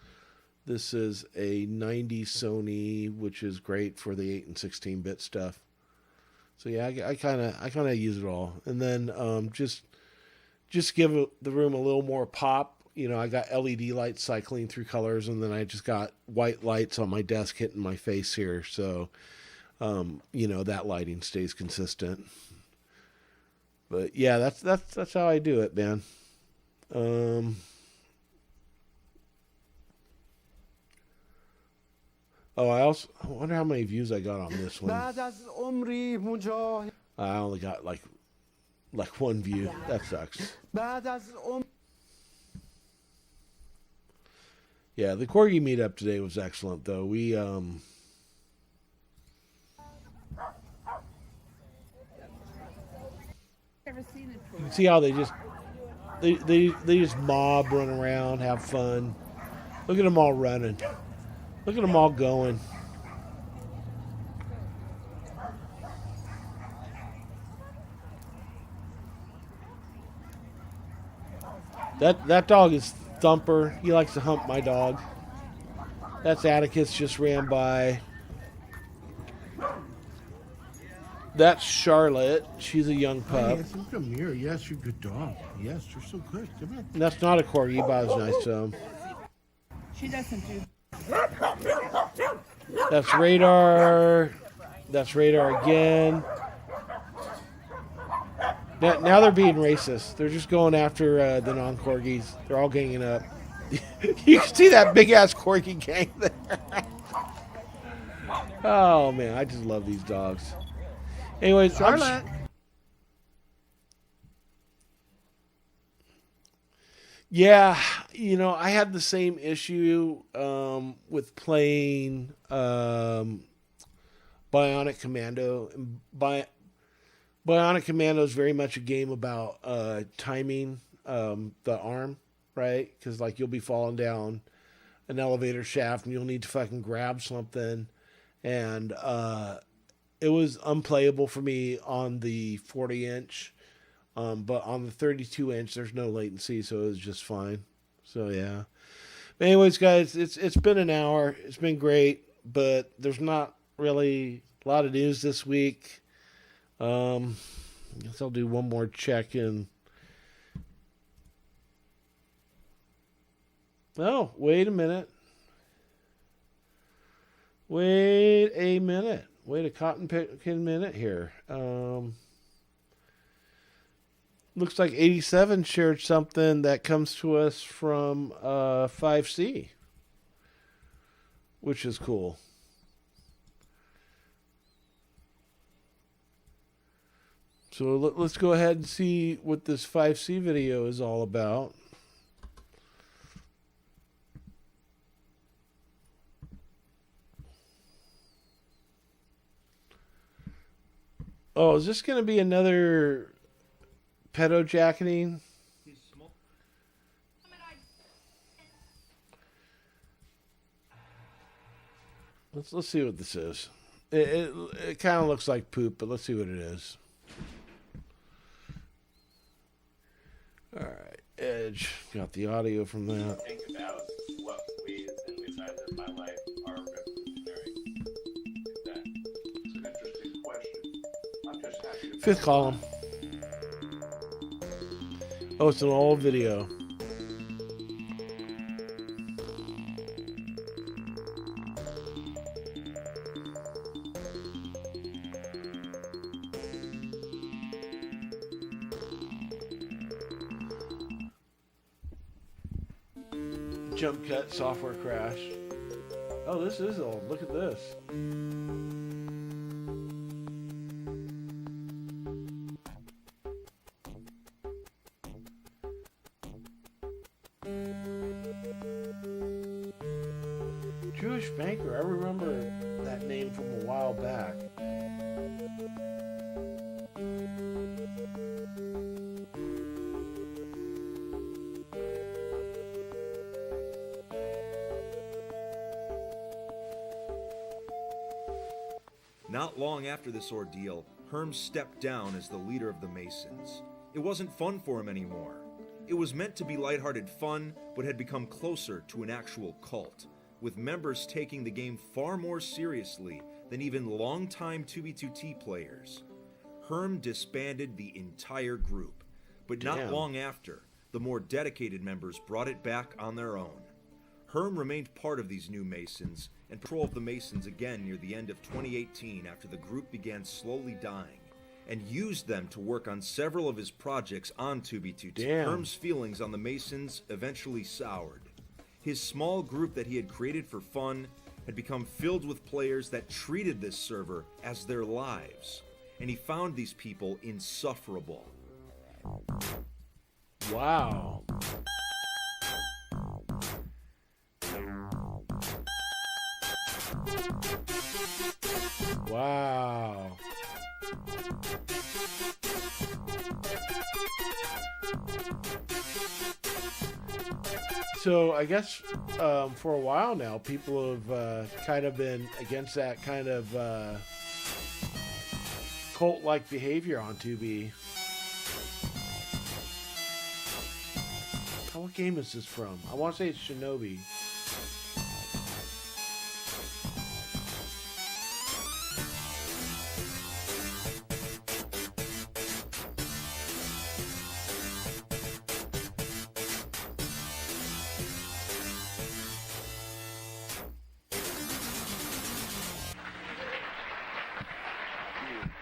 This is a 90 Sony, which is great for the 8 and 16-bit stuff. So yeah, I kind of use it all, and then just give the room a little more pop. I got LED lights cycling through colors, and then I just got white lights on my desk hitting my face here, so that lighting stays consistent. But yeah, that's how I do it, man. I wonder how many views I got on this one. I only got like one view. That sucks. Yeah, the Corgi meetup today was excellent, though. We see how they just mob, run around, have fun. Look at them all running. Look at them all going. That dog is Thumper. He likes to hump my dog. That's Atticus, just ran by. That's Charlotte. She's a young pup. Yes, come here. Yes, you're a good dog. Yes, you're so good. Come here. And that's not a corgi, but it was nice to him. She doesn't do. That's Radar. That's Radar again. Now they're being racist. They're just going after the non-corgis. They're all ganging up. You can see that big-ass corgi gang there. Oh, man. I just love these dogs. Anyways, Charlotte. Yeah, I had the same issue with playing Bionic Commando. Bionic Commando is very much a game about timing the arm, right? Because you'll be falling down an elevator shaft and you'll need to fucking grab something, and it was unplayable for me on the 40-inch. But on the 32-inch, there's no latency, so it was just fine. So, yeah. But anyways, guys, it's been an hour. It's been great, but there's not really a lot of news this week. I guess I'll do one more check-in. Oh, wait a minute. Wait a minute. wait a cotton picking minute here. Looks like 87 shared something that comes to us from 5C, which is cool. So let's go ahead and see what this 5C video is all about. Oh, is this going to be another pedo jacketing? Let's see what this is. It kind of looks like poop, but let's see what it is. All right, Edge got the audio from that. Think about what ways and inside of my life are revolutionary. It's an interesting question. I'm just happy to Fifth column. Oh, it's an old video. Jump cut, software crash. Oh, this is old. Look at this. Jewish banker. I remember that name from a while back. Not long after this ordeal, Herm stepped down as the leader of the Masons. It wasn't fun for him anymore. It was meant to be lighthearted fun, but had become closer to an actual cult, with members taking the game far more seriously than even longtime 2B2T players. Herm disbanded the entire group, but not long after, the more dedicated members brought it back on their own. Herm remained part of these new Masons and control of the Masons again near the end of 2018 after the group began slowly dying, and used them to work on several of his projects on 2B2T. Herm's feelings on the Masons eventually soured. His small group that he had created for fun had become filled with players that treated this server as their lives, and he found these people insufferable. Wow. Wow. So I guess for a while now, people have kind of been against that kind of cult-like behavior on 2B. What game is this from? I want to say it's Shinobi.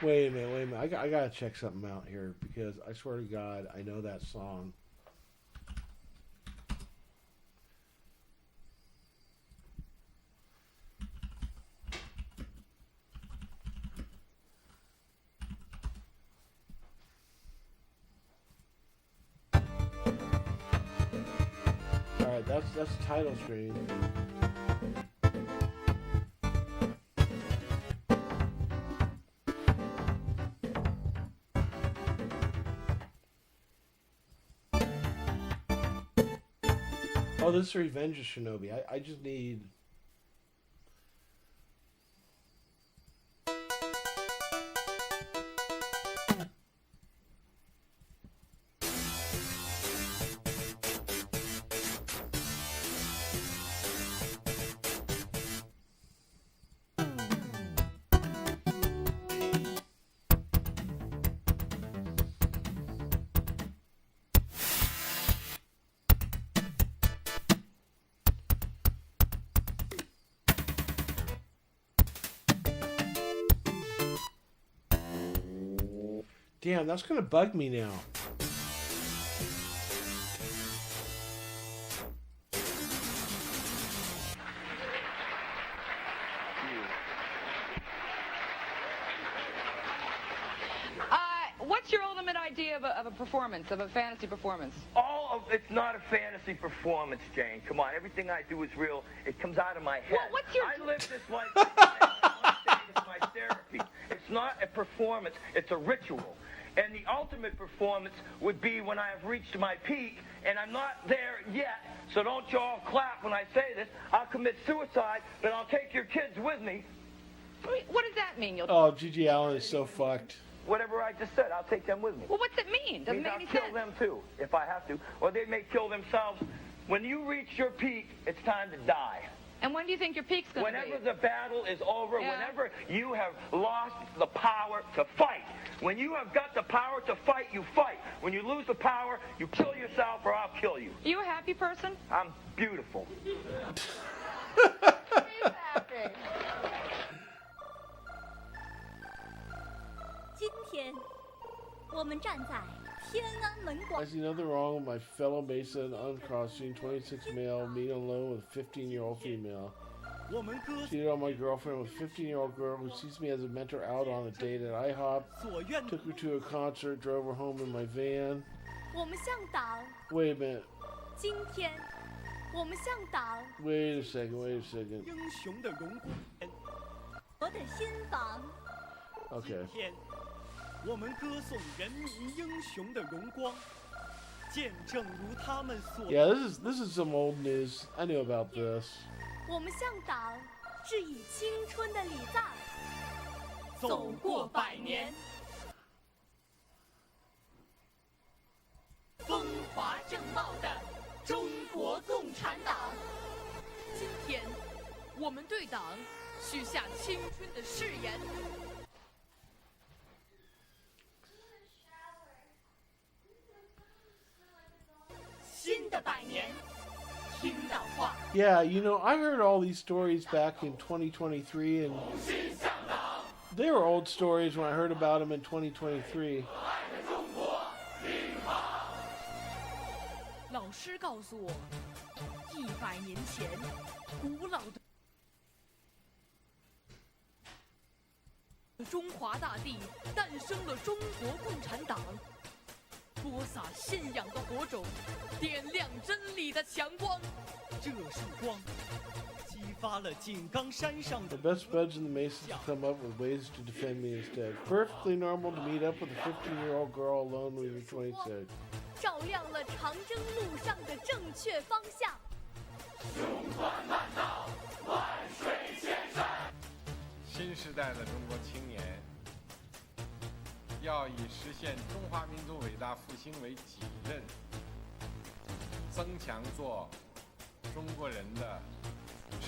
Wait a minute. I gotta check something out here because I swear to God, I know that song. All right, that's the title screen. Oh, this is Revenge of Shinobi. I just need... Damn, that's gonna bug me now. What's your ultimate idea of a performance, of a fantasy performance? It's not a fantasy performance, Jane. Come on, everything I do is real. It comes out of my head. Well, what's your... I live this life. It's my therapy. It's not a performance. It's a ritual. And the ultimate performance would be when I have reached my peak, and I'm not there yet. So don't you all clap when I say this. I'll commit suicide, but I'll take your kids with me. What does that mean? Oh, Gigi Allen is so fucked. Whatever I just said, I'll take them with me. Well, what's it mean? Doesn't make any sense. I'll kill them too, if I have to. Or they may kill themselves. When you reach your peak, it's time to die. And when do you think your peak's going to be? Whenever the battle is over, Yeah. whenever you have lost the power to fight. When you have got the power to fight, you fight. When you lose the power, you kill yourself or I'll kill you. Are you a happy person? I'm beautiful. He's happy. 今天，我们站在天安门广 I see nothing wrong with my fellow Mason uncrossing 26 male, meeting alone with 15-year-old female. Cheated on my girlfriend with a 15-year-old girl who sees me as a mentor out on a date at IHOP. Took her to a concert, drove her home in my van. 我们向党。 Wait a minute. 今天，我们向党。 Wait a second. Wait a second. 英雄的荣光。我的心房。 Okay. 今天，我们歌颂人民英雄的荣光，见证如他们所。Yeah, this is some old news. I knew about this. 我们向党致以青春的礼赞。走过100年，风华正茂的中国共产党。今天，我们对党许下青春的誓言。 新的100年，听到话。 Yeah, you know, I heard all these stories back in 2023, and they were old stories when I heard about them in 2023. 老师告诉我，100年前，古老的中华大地诞生了中国共产党。 播撒信仰的火种，点亮真理的强光。这束光激发了井冈山上的。 The best buds in the Masons to come up with ways to defend me instead. Perfectly normal to meet up with a 15-year-old girl alone when you're 26. 照亮了长征路上的正确方向。雄关漫道，万水千山。新时代的中国青年。 要以实现中华民族伟大复兴为己任，增强做中国人的。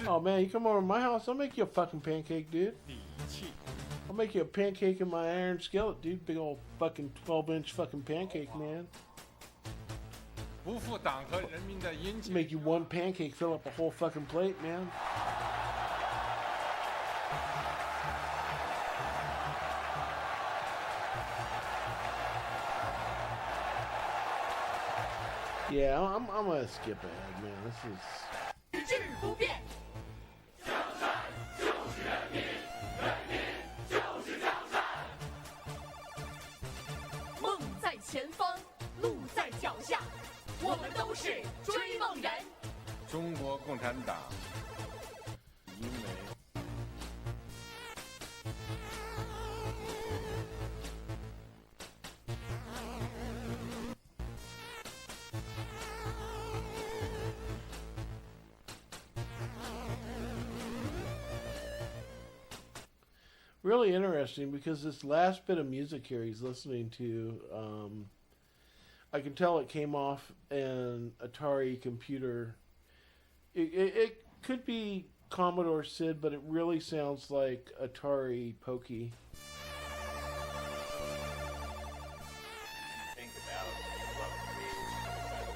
Oh man, you come over to my house, I'll make you a fucking pancake, dude. I'll make you a pancake in my iron skillet, dude. Big old fucking 12-inch fucking pancake, man. 不负党和人民的殷勤。 Make you one pancake, fill up a whole fucking plate, man. Yeah, I'm gonna skip ahead, man. This is. 志不变。江山就是人民，人民就是江山。梦在前方，路在脚下，我们都是追梦人。中国共产党，因为。 Really interesting because this last bit of music here he's listening to, I can tell it came off an Atari computer. It could be Commodore SID, but it really sounds like Atari Pokey. Think about what ways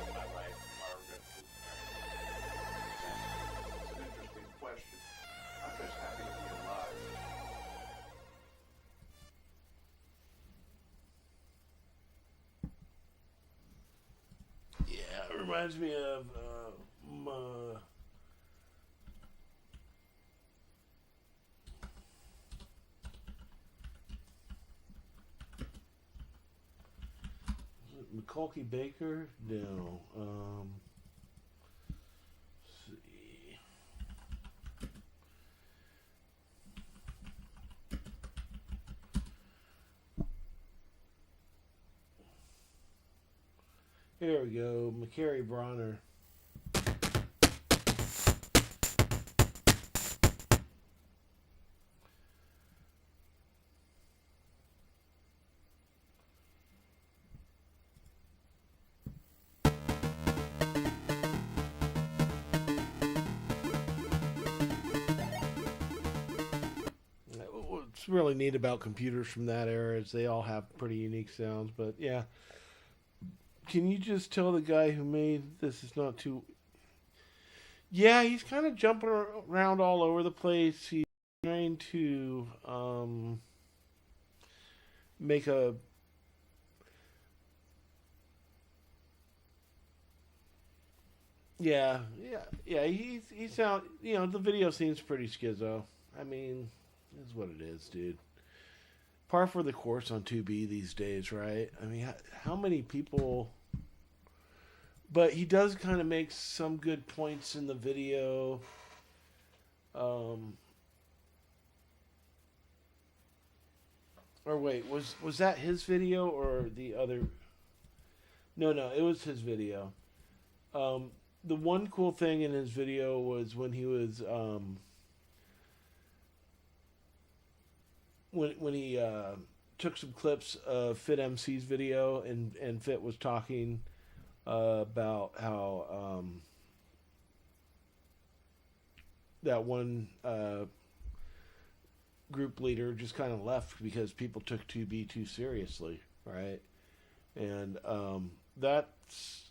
in my life are It's an interesting question. I'm just happy to be alive. reminds me of Macaulay Baker? No. Let's see. Here we go. McCary Bronner. What's really neat about computers from that era is they all have pretty unique sounds, but yeah. Can you just tell the guy who made this is not too... Yeah, he's kind of jumping around all over the place. He's trying to make a... Yeah. He sound, the video seems pretty schizo. I mean, it's what it is, dude. Par for the course on 2B these days, right? I mean, how many people... But he does kind of make some good points in the video. Or wait, was that his video or the other? No, it was his video. The one cool thing in his video was when he was when he took some clips of Fit MC's video, and Fit was talking about how that one group leader just kind of left because people took 2B too seriously, right? And that's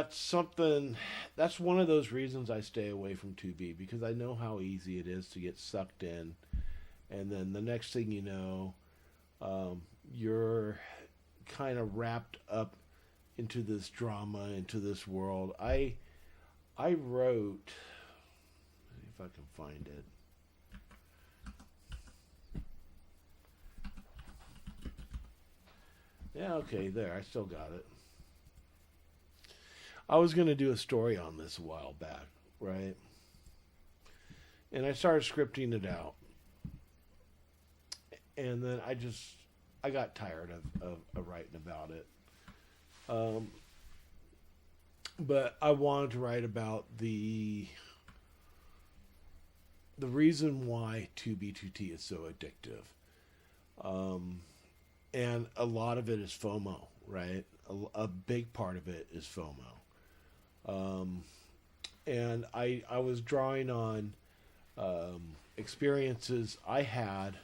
something, that's one of those reasons I stay away from 2B, because I know how easy it is to get sucked in, and then the next thing you know, you're kind of wrapped up into this drama, into this world. I wrote, let's see if I can find it. Yeah, okay, there, I still got it. I was going to do a story on this a while back, right? And I started scripting it out. And then I got tired of writing about it. But I wanted to write about the reason why 2B2T is so addictive. And a lot of it is FOMO, right? A big part of it is FOMO. And I was drawing on experiences I had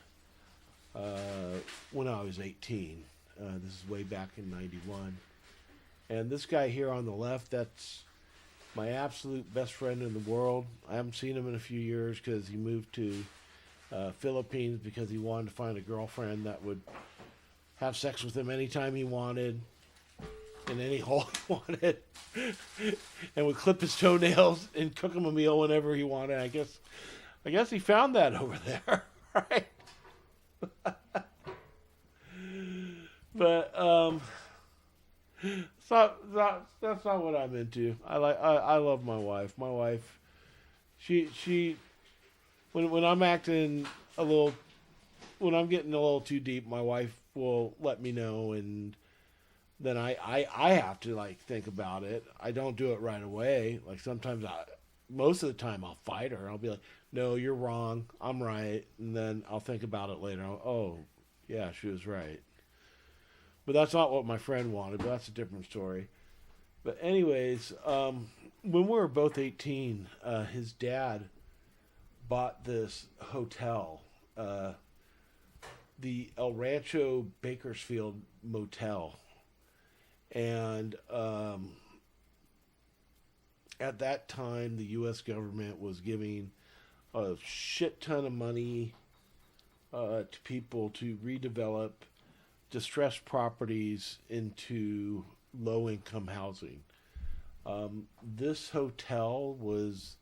when I was 18. This is way back in 91. And this guy here on the left, that's my absolute best friend in the world. I haven't seen him in a few years because he moved to Philippines because he wanted to find a girlfriend that would have sex with him anytime he wanted, in any hole he wanted, and would clip his toenails and cook him a meal whenever he wanted. I guess he found that over there, right? But that's not what I'm into. I love my wife. My wife, she when I'm acting a little, when I'm getting a little too deep, my wife will let me know, and then I have to like think about it. I don't do it right away. Like sometimes most of the time I'll fight her. I'll be like, no, you're wrong. I'm right. And then I'll think about it later. Oh, yeah, she was right. But that's not what my friend wanted, but that's a different story. But anyways, when we were both 18, his dad bought this hotel, the El Rancho Bakersfield Motel. And at that time, the U.S. government was giving a shit ton of money to people to redevelop distressed properties into low-income housing. This hotel was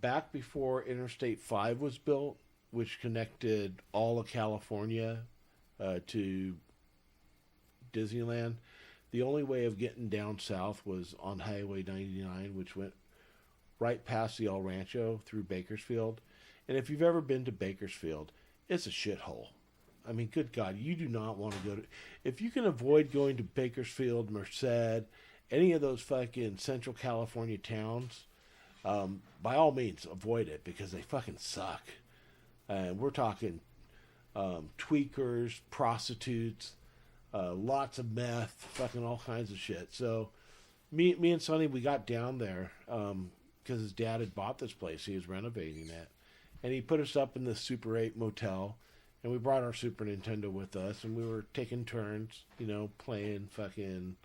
back before Interstate 5 was built, which connected all of California to Disneyland. The only way of getting down south was on Highway 99, which went right past the El Rancho through Bakersfield. And if you've ever been to Bakersfield, it's a shithole. I mean, good God, you do not want to go to... If you can avoid going to Bakersfield, Merced, any of those fucking Central California towns, by all means, avoid it, because they fucking suck. And we're talking tweakers, prostitutes, lots of meth, fucking all kinds of shit. So me and Sonny, we got down there because his dad had bought this place. He was renovating it. And he put us up in the Super 8 motel. And we brought our Super Nintendo with us. And we were taking turns, you know, playing fucking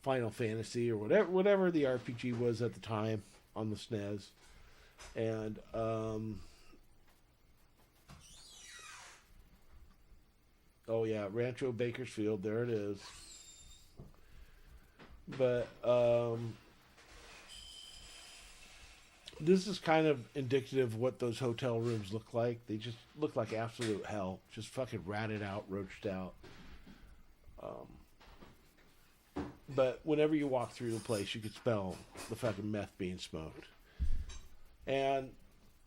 Final Fantasy or whatever the RPG was at the time on the SNES. And oh yeah, Rancho Bakersfield, there it is. But this is kind of indicative of what those hotel rooms look like. They just look like absolute hell. Just fucking ratted out, roached out. But whenever you walk through the place, you could smell the fucking meth being smoked. And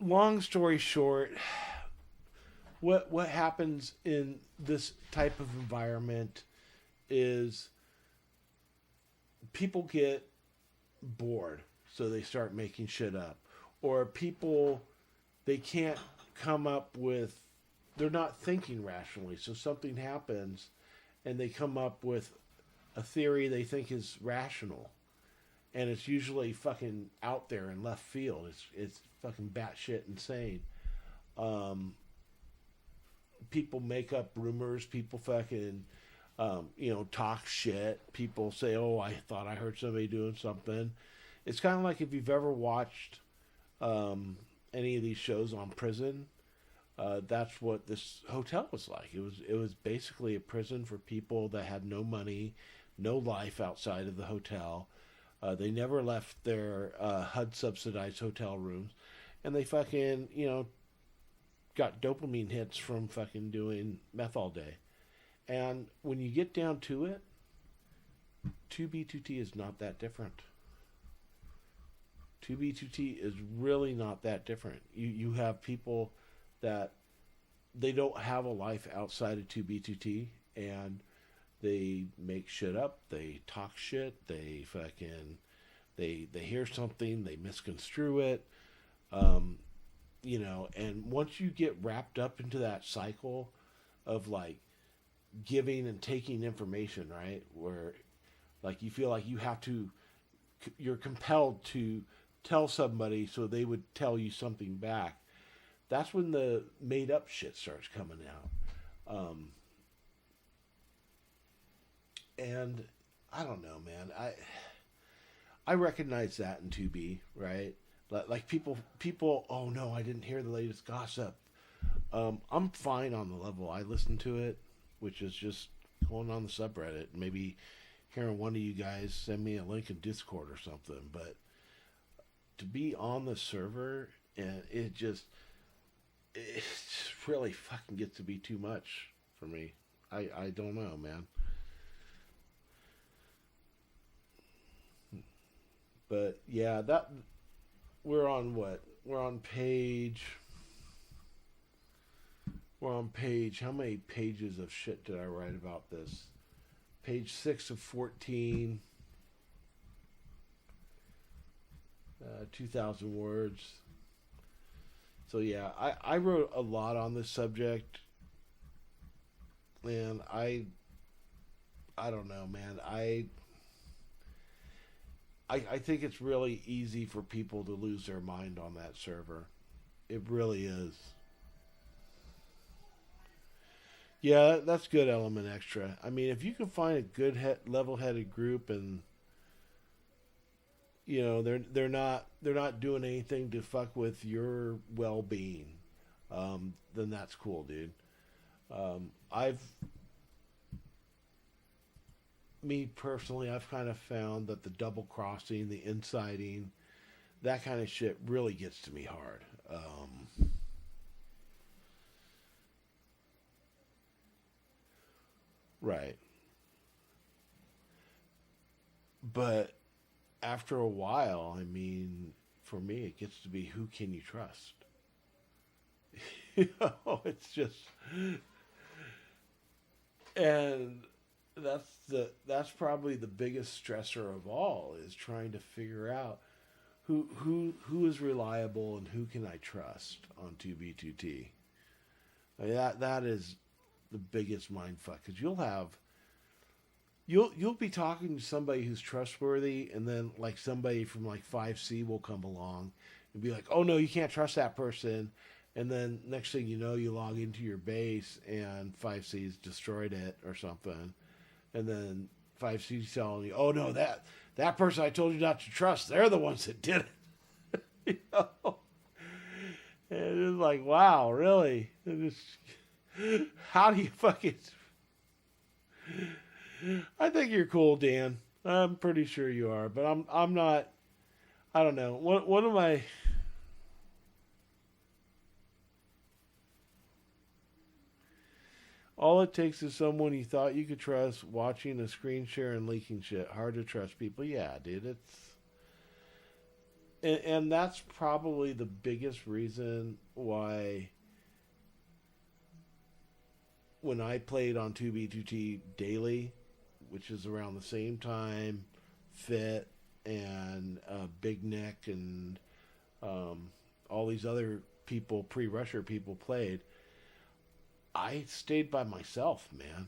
long story short, what happens in this type of environment is people get bored, so they start making shit up. Or people, they can't come up with, they're not thinking rationally, so something happens and they come up with a theory they think is rational. And it's usually fucking out there in left field. It's fucking batshit insane. People make up rumors. People fucking, talk shit. People say, oh, I thought I heard somebody doing something. It's kind of like if you've ever watched any of these shows on prison. That's what this hotel was like. It was basically a prison for people that had no money, no life outside of the hotel. They never left their HUD subsidized hotel rooms, and they fucking got dopamine hits from fucking doing meth all day. And when you get down to it, 2B2T is not that different. 2B2T is really not that different. You have people that they don't have a life outside of 2B2T, and they make shit up, they talk shit, they fucking, they hear something, they misconstrue it, and once you get wrapped up into that cycle of like giving and taking information, right, where like you feel like you're compelled to tell somebody so they would tell you something back, that's when the made up shit starts coming out. And I don't know, man. I recognize that in 2B, right? Like people, oh no, I didn't hear the latest gossip. I'm fine on the level I listen to it, which is just going on the subreddit, maybe hearing one of you guys send me a link in Discord or something. But to be on the server, and it just really fucking gets to be too much for me. I don't know, man. But yeah, we're on page, how many pages of shit did I write about this? Page 6 of 14, 2,000 words. So yeah, I wrote a lot on this subject, and I don't know, man. I think it's really easy for people to lose their mind on that server. It really is. Yeah, that's good, Element Extra. I mean, if you can find a good level-headed group, and they're not doing anything to fuck with your well-being, then that's cool, dude. me personally, I've kind of found that the double crossing, the inciting, that kind of shit really gets to me hard. Right. But after a while, I mean, for me, it gets to be, who can you trust? It's just, and that's probably the biggest stressor of all, is trying to figure out who is reliable and who can I trust on 2B2T. I mean, that is the biggest mindfuck, because you'll be talking to somebody who's trustworthy, and then like somebody from like 5C will come along and be like, oh no, you can't trust that person. And then next thing you know, you log into your base and 5C's destroyed it or something. And then 5C's telling you, oh no, that person I told you not to trust, they're the ones that did it. You know? And it's like, wow, really? How do you fucking... I think you're cool, Dan. I'm pretty sure you are, but I'm not. I don't know. One of my... All it takes is someone you thought you could trust watching a screen share and leaking shit. Hard to trust people. Yeah, dude. And that's probably the biggest reason why when I played on 2B2T daily, which is around the same time Fit and Big Nick and all these other people, pre-rusher people played, I stayed by myself, man.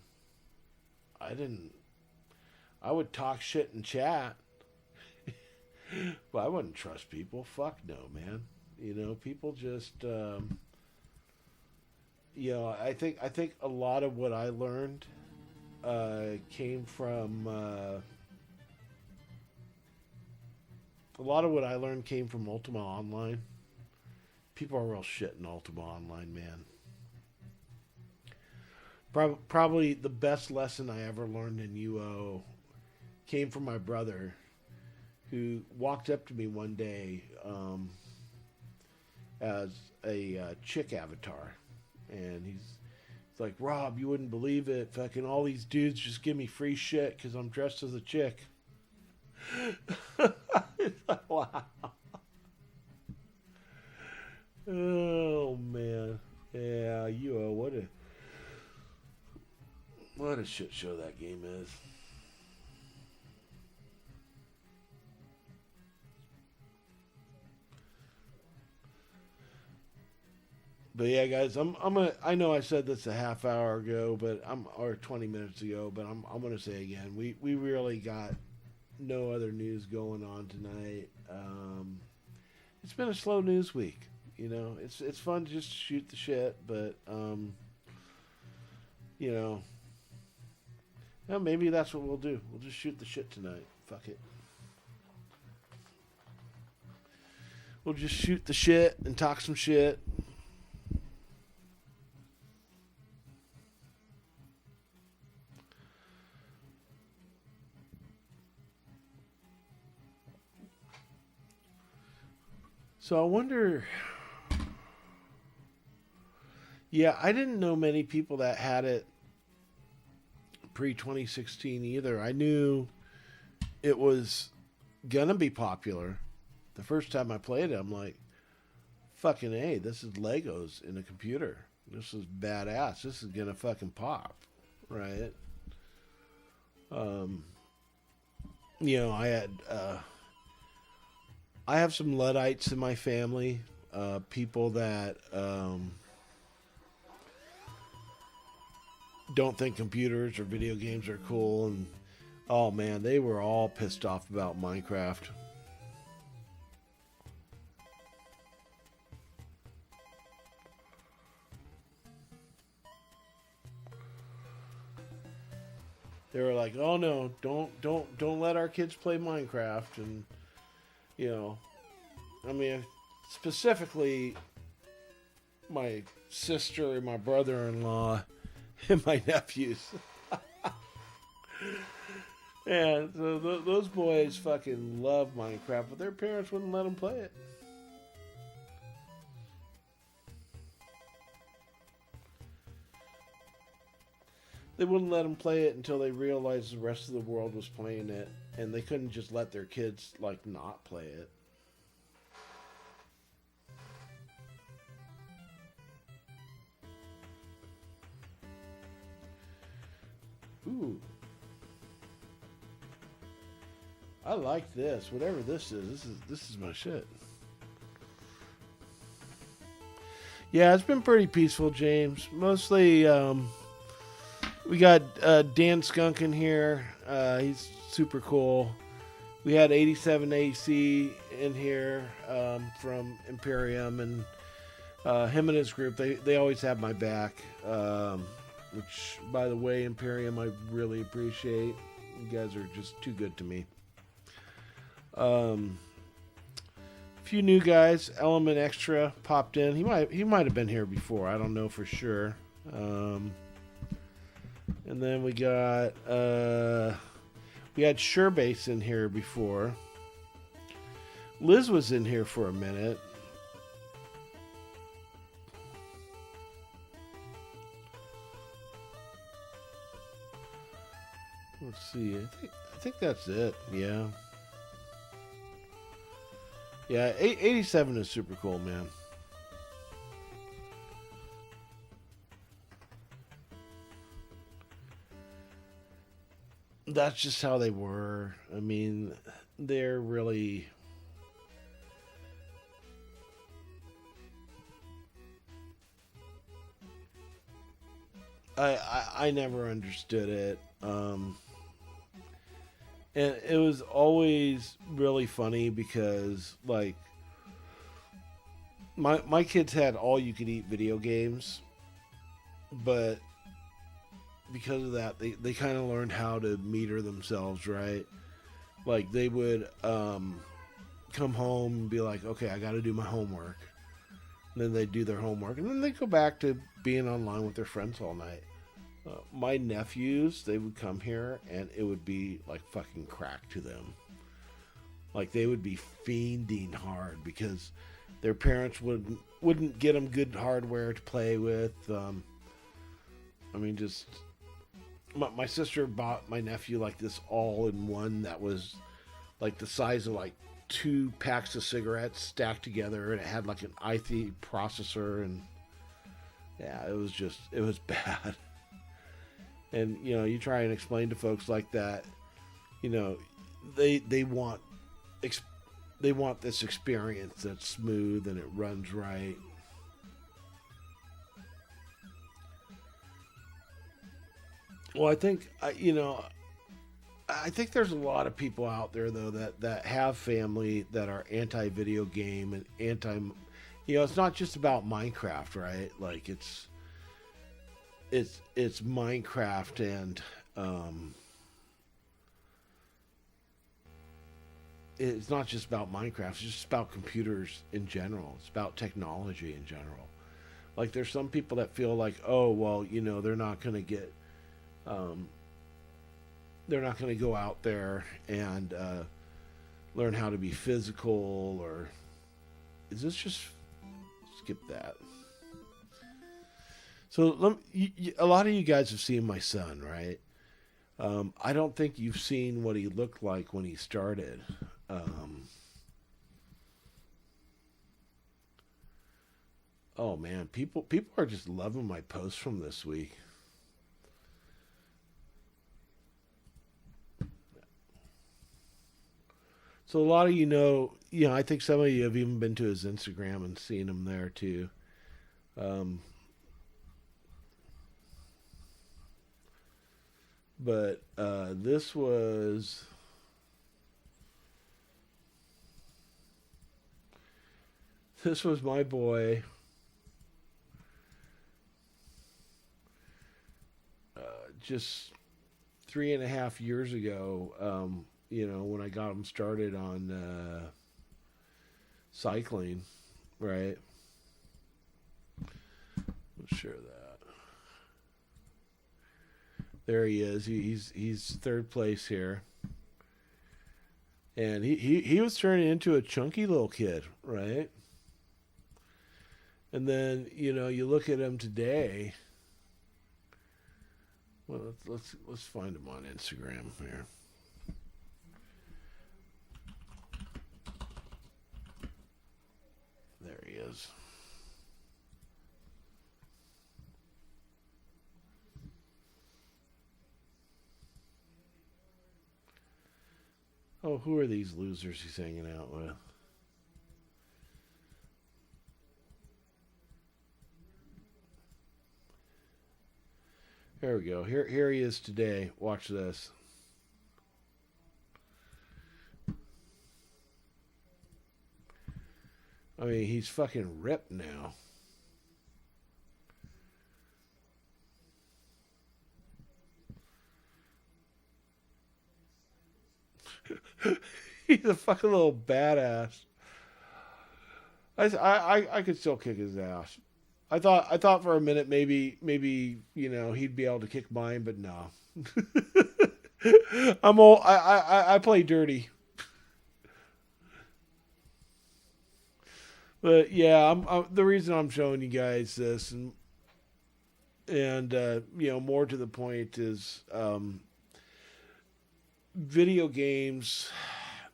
I would talk shit in chat, but I wouldn't trust people. Fuck no, man. You know, people just, you know, I think a lot of what I learned came from Ultima Online. People are real shit in Ultima Online, man. Probably the best lesson I ever learned in UO came from my brother, who walked up to me one day as a chick avatar. And he's like, Rob, you wouldn't believe it. Fucking all these dudes just give me free shit because I'm dressed as a chick. It's like, wow. Oh, man. Yeah, UO, what a shit show that game is. But yeah, guys, I know I said this a half hour ago, or 20 minutes ago, but I'm gonna say again, we really got no other news going on tonight. It's been a slow news week, you know. It's fun to just shoot the shit, but you know, well, maybe that's what we'll do. We'll just shoot the shit tonight. Fuck it. We'll just shoot the shit and talk some shit. So I wonder... Yeah, I didn't know many people that had it pre-2016 either. I knew it was gonna be popular. The first time I played it, I'm like, fucking A, this is Legos in a computer. This is badass. This is gonna fucking pop, right? You know, I have some Luddites in my family, people that don't think computers or video games are cool, and oh man, they were all pissed off about Minecraft. They were like, "Oh no, don't let our kids play Minecraft." And you know, I mean, specifically my sister and my brother-in-law and my nephews. Yeah, so those boys fucking love Minecraft, but their parents wouldn't let them play it. They wouldn't let them play it until they realized the rest of the world was playing it, and they couldn't just let their kids, like, not play it. Ooh. I like this. Whatever this is my skit. Yeah, it's been pretty peaceful, James. Mostly, we got Dan Skunk in here. He's super cool. We had 87 AC in here from Imperium, and him and his group, they always have my back. Which, by the way, Imperium, I really appreciate. You guys are just too good to me. A few new guys. Element Extra popped in. He might have been here before. I don't know for sure. And then we got we had Surebase in here before. Liz was in here for a minute. Let's see. I think that's it. Yeah. Yeah, 87 is super cool, man. That's just how they were. I mean, they're really... I never understood it. And it was always really funny because, like, my kids had all-you-could-eat video games, but because of that, they kind of learned how to meter themselves, right? Like, they would come home and be like, okay, I got to do my homework. And then they'd do their homework, and then they'd go back to being online with their friends all night. My nephews, they would come here, and it would be like fucking crack to them. Like, they would be fiending hard because their parents wouldn't get them good hardware to play with. I mean, just my sister bought my nephew like this all-in-one that was like the size of like 2 packs of cigarettes stacked together, and it had like an i3 processor, and yeah, it was bad. And, you know, you try and explain to folks like that, you know, they want this experience that's smooth and it runs right. Well, I think there's a lot of people out there though that have family that are anti-video game and it's not just about Minecraft, right? Like it's Minecraft and it's not just about Minecraft. It's just about computers in general. It's about technology in general. Like, there's some people that feel like, oh, well, you know, they're not going to get, they're not going to go out there and learn how to be physical, or is this just skip that? So a lot of you guys have seen my son, right? I don't think you've seen what he looked like when he started. Oh man, people are just loving my posts from this week. So a lot of you know, I think some of you have even been to his Instagram and seen him there too. But this was my boy. Just 3.5 years ago, when I got him started on cycling, right? Let's share that. There he is. He's third place here. And he was turning into a chunky little kid, right? And then, you know, you look at him today. Well, let's find him on Instagram here. There he is. Oh, who are these losers he's hanging out with? There we go. Here he is today. Watch this. I mean, he's fucking ripped now. He's a fucking little badass. I could still kick his ass. I thought for a minute maybe you know he'd be able to kick mine, but no. I'm old. I play dirty. But yeah, I'm the reason I'm showing you guys this, and you know, more to the point is video games.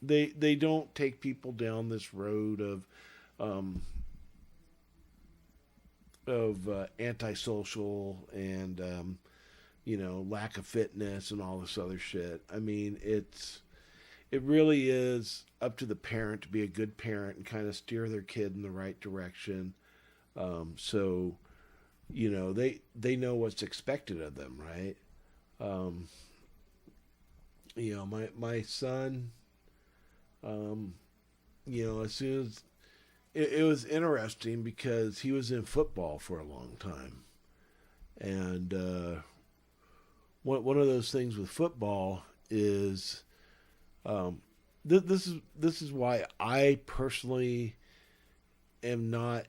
They don't take people down this road of antisocial and you know, lack of fitness and all this other shit. I mean, it really is up to the parent to be a good parent and kind of steer their kid in the right direction. So, you know, they know what's expected of them, right? You know, my son, you know, as soon as it was interesting because he was in football for a long time. And one of those things with football is this is why I personally am not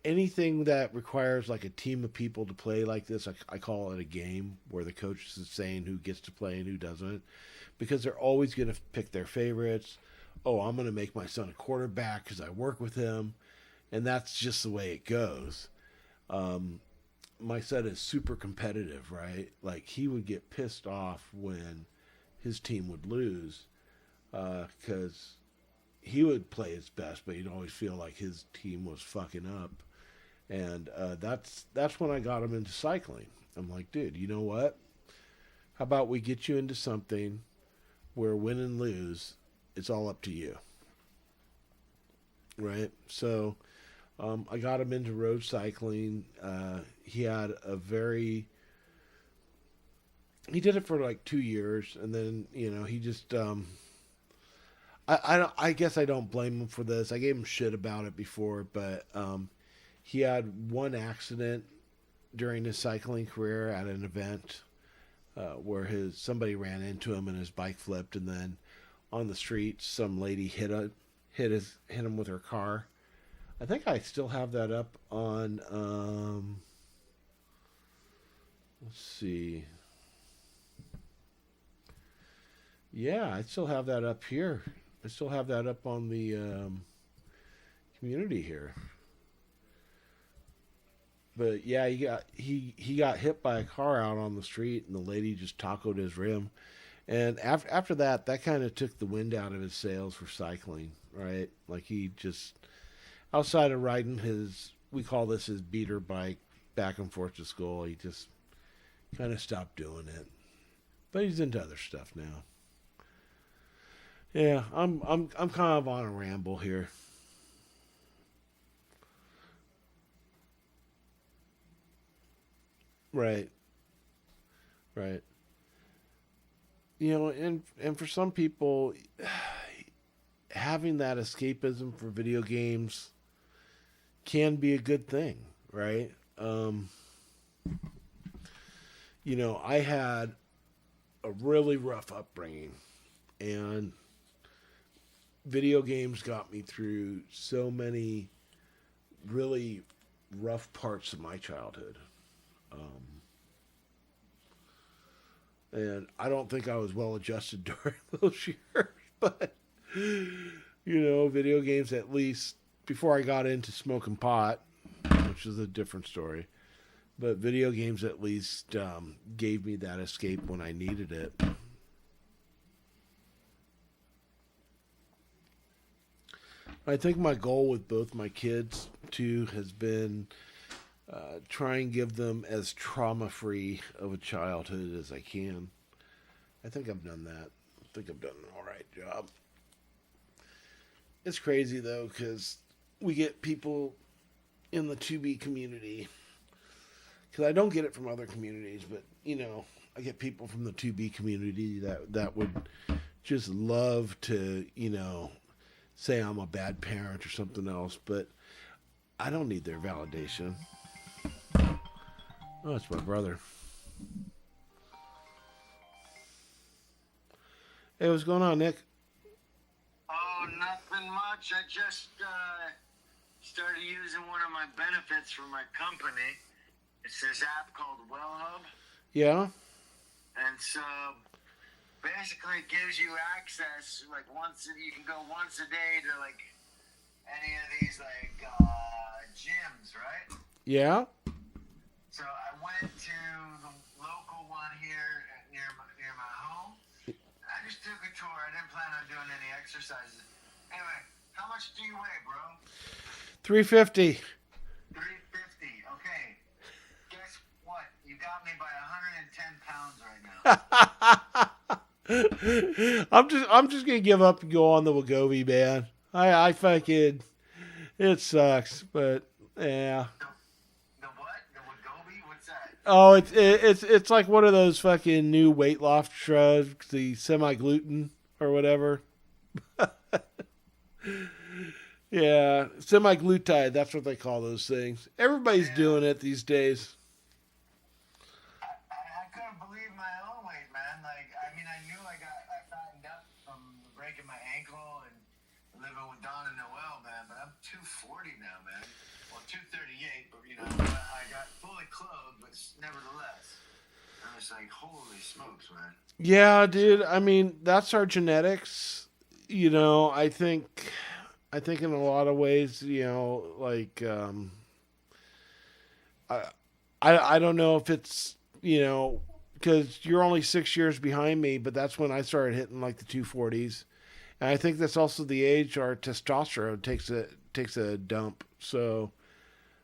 anything that requires like a team of people to play like this. I call it a game where the coach is saying who gets to play and who doesn't, because they're always going to pick their favorites. Oh, I'm going to make my son a quarterback because I work with him, and that's just the way it goes. My son is super competitive, right? Like, he would get pissed off when his team would lose because he would play his best, but he'd always feel like his team was fucking up. And that's when I got him into cycling. I'm like, dude, you know what? How about we get you into something where win and lose, it's all up to you. Right? So I got him into road cycling. He had he did it for like 2 years, and then, you know, he just I guess I don't blame him for this. I gave him shit about it before, but he had one accident during his cycling career at an event where somebody ran into him and his bike flipped, and then on the street some lady hit him with her car. I think I still have that up on let's see. Yeah, I still have that up here. I still have that up on the community here. But yeah, he got hit by a car out on the street, and the lady just tacoed his rim. And after that kind of took the wind out of his sails for cycling, right? Like, he just, outside of riding we call this his beater bike back and forth to school, he just kind of stopped doing it. But he's into other stuff now. Yeah, I'm kind of on a ramble here. Right. Right. You know, and for some people, having that escapism for video games can be a good thing, right? You know, I had a really rough upbringing, and video games got me through so many really rough parts of my childhood. And I don't think I was well adjusted during those years. But, video games, at least before I got into smoking pot, which is a different story. But video games at least gave me that escape when I needed it. I think my goal with both my kids, too, has been try and give them as trauma-free of a childhood as I can. I think I've done that. I think I've done an all right job. It's crazy, though, because we get people in the 2B community, because I don't get it from other communities, but, I get people from the 2B community that would just love to, say I'm a bad parent or something else, but I don't need their validation. Oh, it's my brother. Hey, what's going on, Nick? Oh, nothing much. I just started using one of my benefits from my company. It's this app called WellHub. Yeah? And so basically it gives you access, you can go once a day to any of these gyms, right? Yeah? So I went to the local one here near my home. I just took a tour. I didn't plan on doing any exercises. Anyway, how much do you weigh, bro? 350. 350. Okay. Guess what? You got me by 110 pounds right now. I'm just gonna give up and go on the Wegovy, man. I fucking, it sucks, but yeah. The what? The Wegovy? What's that? Oh, it's like one of those fucking new weight loss drugs, the semi-gluten or whatever. Yeah, semi-glutide. That's what they call those things. Everybody's doing it these days. I couldn't believe my own weight, man. I knew I fattened up from breaking my ankle and living with Don and Noel, man. But I'm 240 now, man. Well, 238, but I got fully clothed, but nevertheless, I was like, holy smokes, man. Yeah, dude. I mean, that's our genetics. I think in a lot of ways, I don't know if it's, because you're only 6 years behind me, but that's when I started hitting the 240s. And I think that's also the age our testosterone takes a dump. So,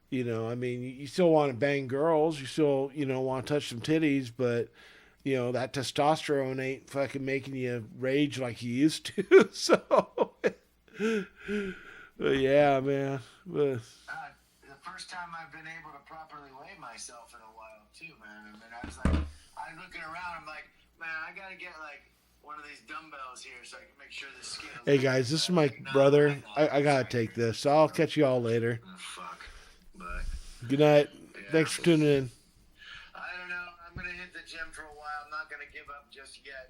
you still want to bang girls, you still, want to touch some titties, but, that testosterone ain't fucking making you rage like you used to. So, yeah, man. The first time I've been able to properly weigh myself in a while, too, man. I was I'm looking around, I'm like, man, I gotta get one of these dumbbells here so I can make sure the scale. Hey guys, this is my brother. I gotta take this. So I'll catch you all later. Oh, fuck. But good night. Yeah, Thanks for tuning in. I don't know. I'm gonna hit the gym for a while. I'm not gonna give up just yet.